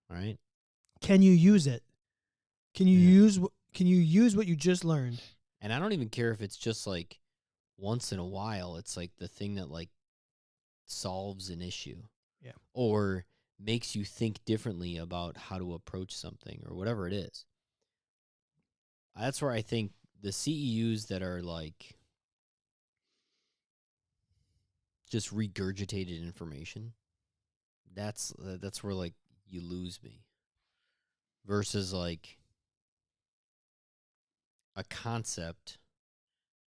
Right? Can you use it? Can you use what you just learned? And I don't even care if it's just like once in a while. It's like the thing that like solves an issue. Yeah. Or makes you think differently about how to approach something or whatever it is. That's where I think the CEUs that are like just regurgitated information, that's where like you lose me. Versus like a concept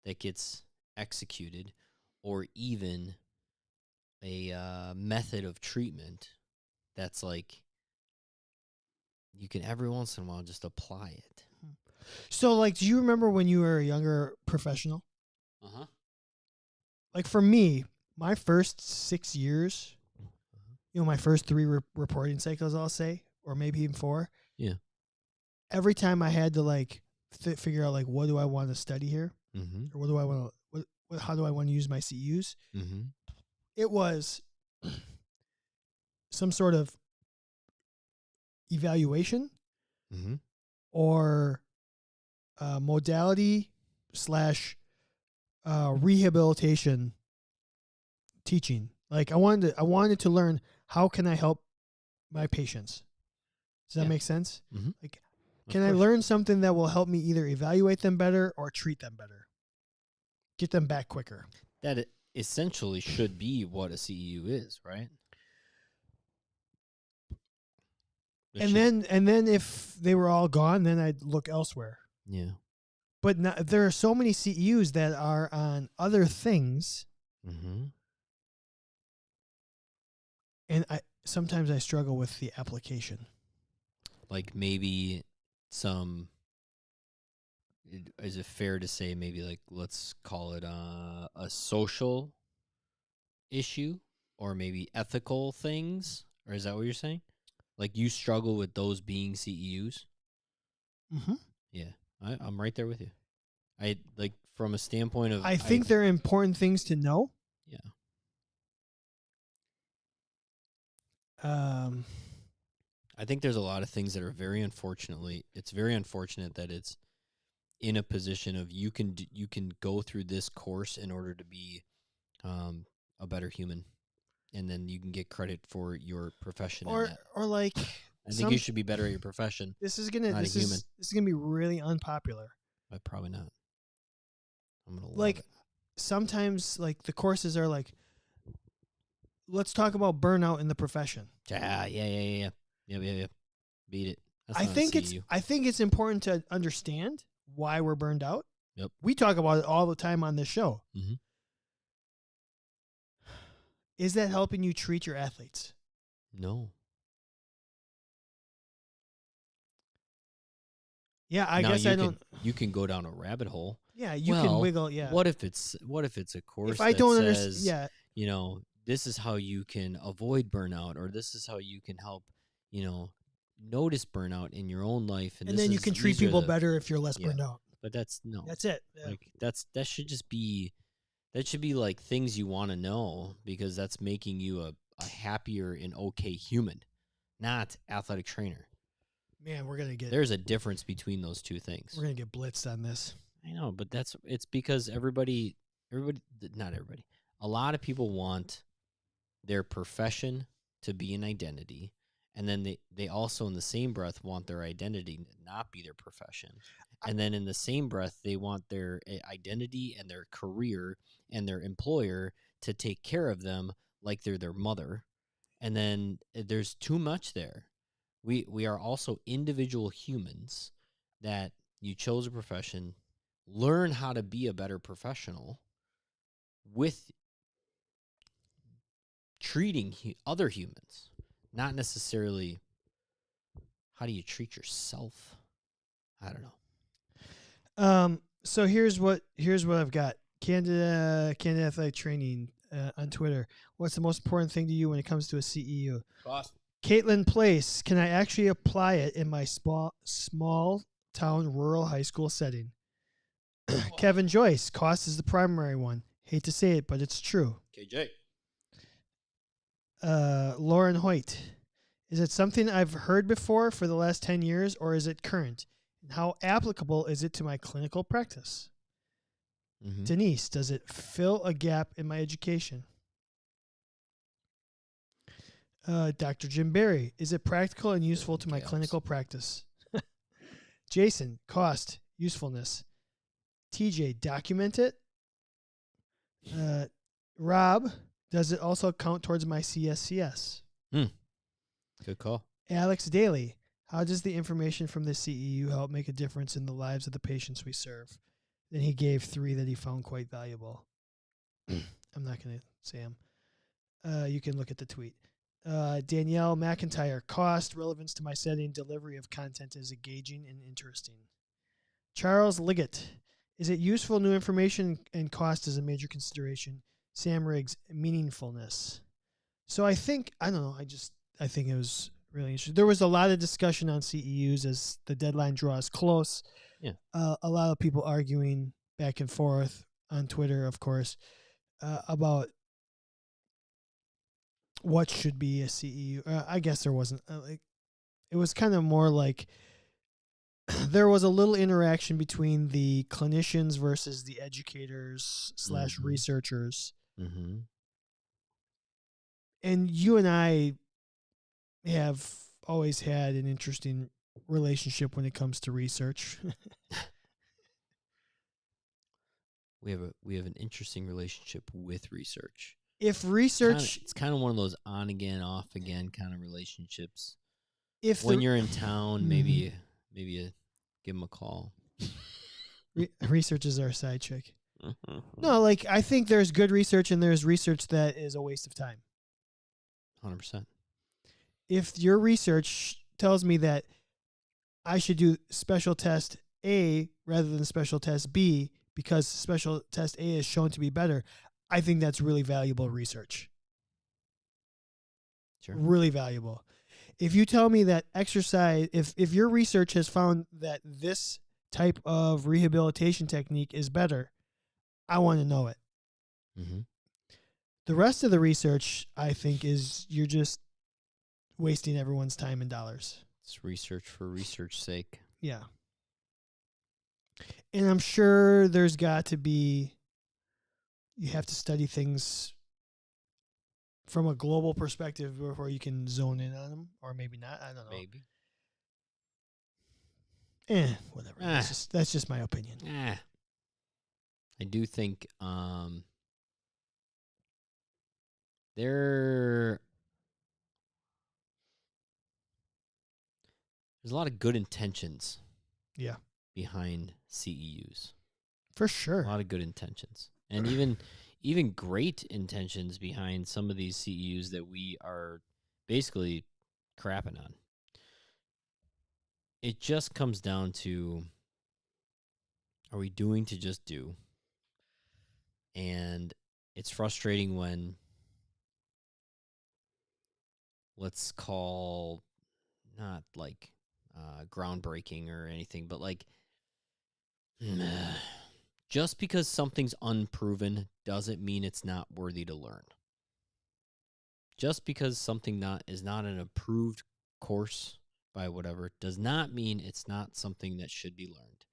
that gets executed, or even a method of treatment that's like you can every once in a while just apply it. So, like, do you remember when you were a younger professional? Uh-huh. Like, for me, my first 6 years, my first 3 reporting cycles, I'll say, or maybe even 4. Yeah. Every time I had to, like, figure out, like, what do I want to study here? Mm-hmm. Or what do I want to, how do I want to use my CEUs? Mm-hmm. It was some sort of evaluation or modality / rehabilitation teaching. Like I wanted to learn, how can I help my patients? Does that make sense? Mm-hmm. Like, can I learn something that will help me either evaluate them better or treat them better? Get them back quicker. That essentially should be what a CEU is, right? And then if they were all gone, then I'd look elsewhere. Yeah. But there are so many CEUs that are on other things. Mm-hmm. And sometimes I struggle with the application. Like maybe is it fair to say maybe like let's call it a social issue or maybe ethical things? Or is that what you're saying? Like you struggle with those being CEUs? Mm-hmm. Yeah, I'm right there with you. I like from a standpoint of I think they're important things to know. Yeah. I think there's a lot of things that are it's very unfortunate that it's in a position of you can go through this course in order to be a better human, and then you can get credit for your profession. Or like, I think you should be better at your profession. This is gonna be really unpopular. But probably not. I'm gonna like love it. Sometimes like the courses are like, let's talk about burnout in the profession. Yeah. Beat it. That's I think it's important to understand why we're burned out. Yep. We talk about it all the time on this show. Mm-hmm. Is that helping you treat your athletes? No. Yeah, I guess I don't. You can go down a rabbit hole. Yeah, you can wiggle. Yeah. What if it's a course? If I don't understand, this is how you can avoid burnout, or this is how you can help, notice burnout in your own life. And then you can treat people better if you're less burned out. But that's it. Yeah. Like that should just be, that should be like things you want to know, because that's making you a happier and okay human, not athletic trainer. Man, there's a difference between those two things. We're going to get blitzed on this. I know, but it's because not everybody, a lot of people want their profession to be an identity, and then they also in the same breath want their identity to not be their profession. And then in the same breath, they want their identity and their career and their employer to take care of them like they're their mother. And then there's too much there. We are also individual humans that you chose a profession. Learn how to be a better professional with treating other humans, not necessarily how do you treat yourself. I don't know. So here's what I've got. Candid Athletic Training on Twitter. What's the most important thing to you when it comes to a CEU? Cost. Caitlin Place. Can I actually apply it in my small town rural high school setting? Kevin Joyce. Cost is the primary one. Hate to say it, but it's true. KJ. Lauren Hoyt. Is it something I've heard before for the last 10 years, or is it current? And how applicable is it to my clinical practice? Mm-hmm. Denise, does it fill a gap in my education? Dr. Jim Barry, is it practical and useful to my clinical practice? Jason, cost, usefulness. TJ, document it. Rob, does it also count towards my CSCS? Good call. Alex Daly, how does the information from the CEU help make a difference in the lives of the patients we serve? Then he gave 3 that he found quite valuable. I'm not going to say them. You can look at the tweet. Danielle McIntyre, cost, relevance to my setting, delivery of content is engaging and interesting. Charles Liggett, is it useful new information and cost is a major consideration? Sam Riggs, meaningfulness. So I think it was really interesting. There was a lot of discussion on CEUs as the deadline draws close. Yeah. A lot of people arguing back and forth on Twitter, of course, about what should be a CEU. I guess there wasn't. It was kind of more like there was a little interaction between the clinicians versus the educators / researchers. Mm-hmm. And you and I have always had an interesting relationship when it comes to research. We have an interesting relationship with research. If research, it's kind of one of those on again, off again kind of relationships. When you're in town, maybe you give them a call. Research is our side chick. No, like I think there's good research and there's research that is a waste of time. 100%. If your research tells me that I should do special test A rather than special test B because special test A is shown to be better, I think that's really valuable research. Sure. Really valuable. If you tell me that exercise, if your research has found that this type of rehabilitation technique is better, I want to know it. Mm-hmm. The rest of the research, I think, is you're just wasting everyone's time and dollars. It's research for research's sake. Yeah. And I'm sure there's got to be, you have to study things from a global perspective before you can zone in on them, or maybe not. I don't know. Maybe. Whatever. That's just my opinion. I do think there's a lot of good intentions. Yeah. Behind CEUs. For sure. A lot of good intentions. And even great intentions behind some of these CEUs that we are basically crapping on. It just comes down to, are we doing to just do? And it's frustrating when let's call, not like groundbreaking or anything, but like just because something's unproven doesn't mean it's not worthy to learn. Just because something is not an approved course by whatever does not mean it's not something that should be learned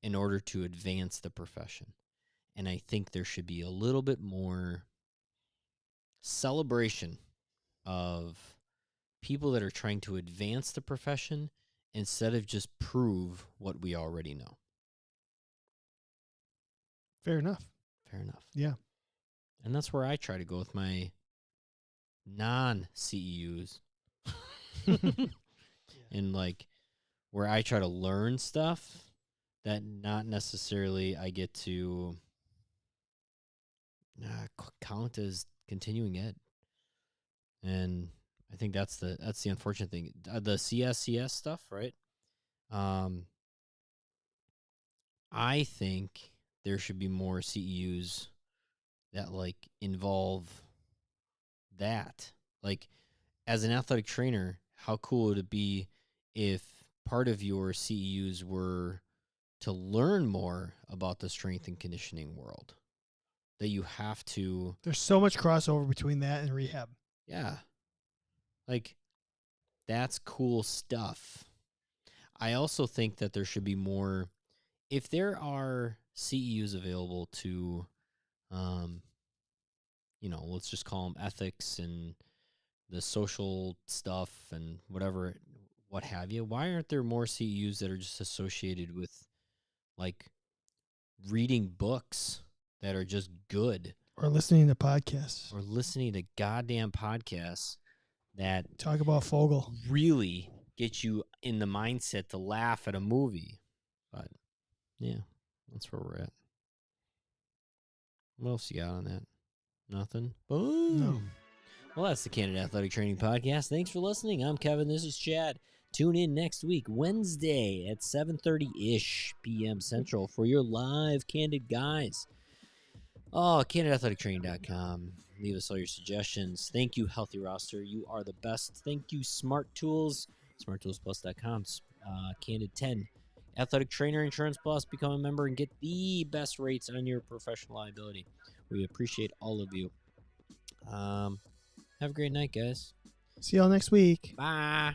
in order to advance the profession. And I think there should be a little bit more celebration of people that are trying to advance the profession instead of just prove what we already know. Fair enough. Fair enough. Yeah. And that's where I try to go with my non-CEUs. And like where I try to learn stuff that not necessarily I get to count as continuing ed. And I think that's the unfortunate thing. The CSCS stuff, right? I think there should be more CEUs that like involve that. Like as an athletic trainer, how cool would it be if part of your CEUs were to learn more about the strength and conditioning world? That you have to. There's so much crossover between that and rehab. Yeah. Like, that's cool stuff. I also think that there should be more. If there are CEUs available to, let's just call them ethics and the social stuff and whatever, what have you, why aren't there more CEUs that are just associated with, like, reading books that are just good? Or listening to podcasts. Or listening to goddamn podcasts that talk about Fogel. Really get you in the mindset to laugh at a movie. But, yeah, that's where we're at. What else you got on that? Nothing? Boom. No. Well, that's the Candid Athletic Training Podcast. Thanks for listening. I'm Kevin. This is Chad. Tune in next week, Wednesday at 7:30-ish p.m. Central for your live Candid Guys. Oh, CandidAthleticTraining.com. Leave us all your suggestions. Thank you, Healthy Roster. You are the best. Thank you, Smart Tools. SmartToolsPlus.com. Candid 10. Athletic Trainer Insurance Plus. Become a member and get the best rates on your professional liability. We appreciate all of you. Have a great night, guys. See y'all next week. Bye.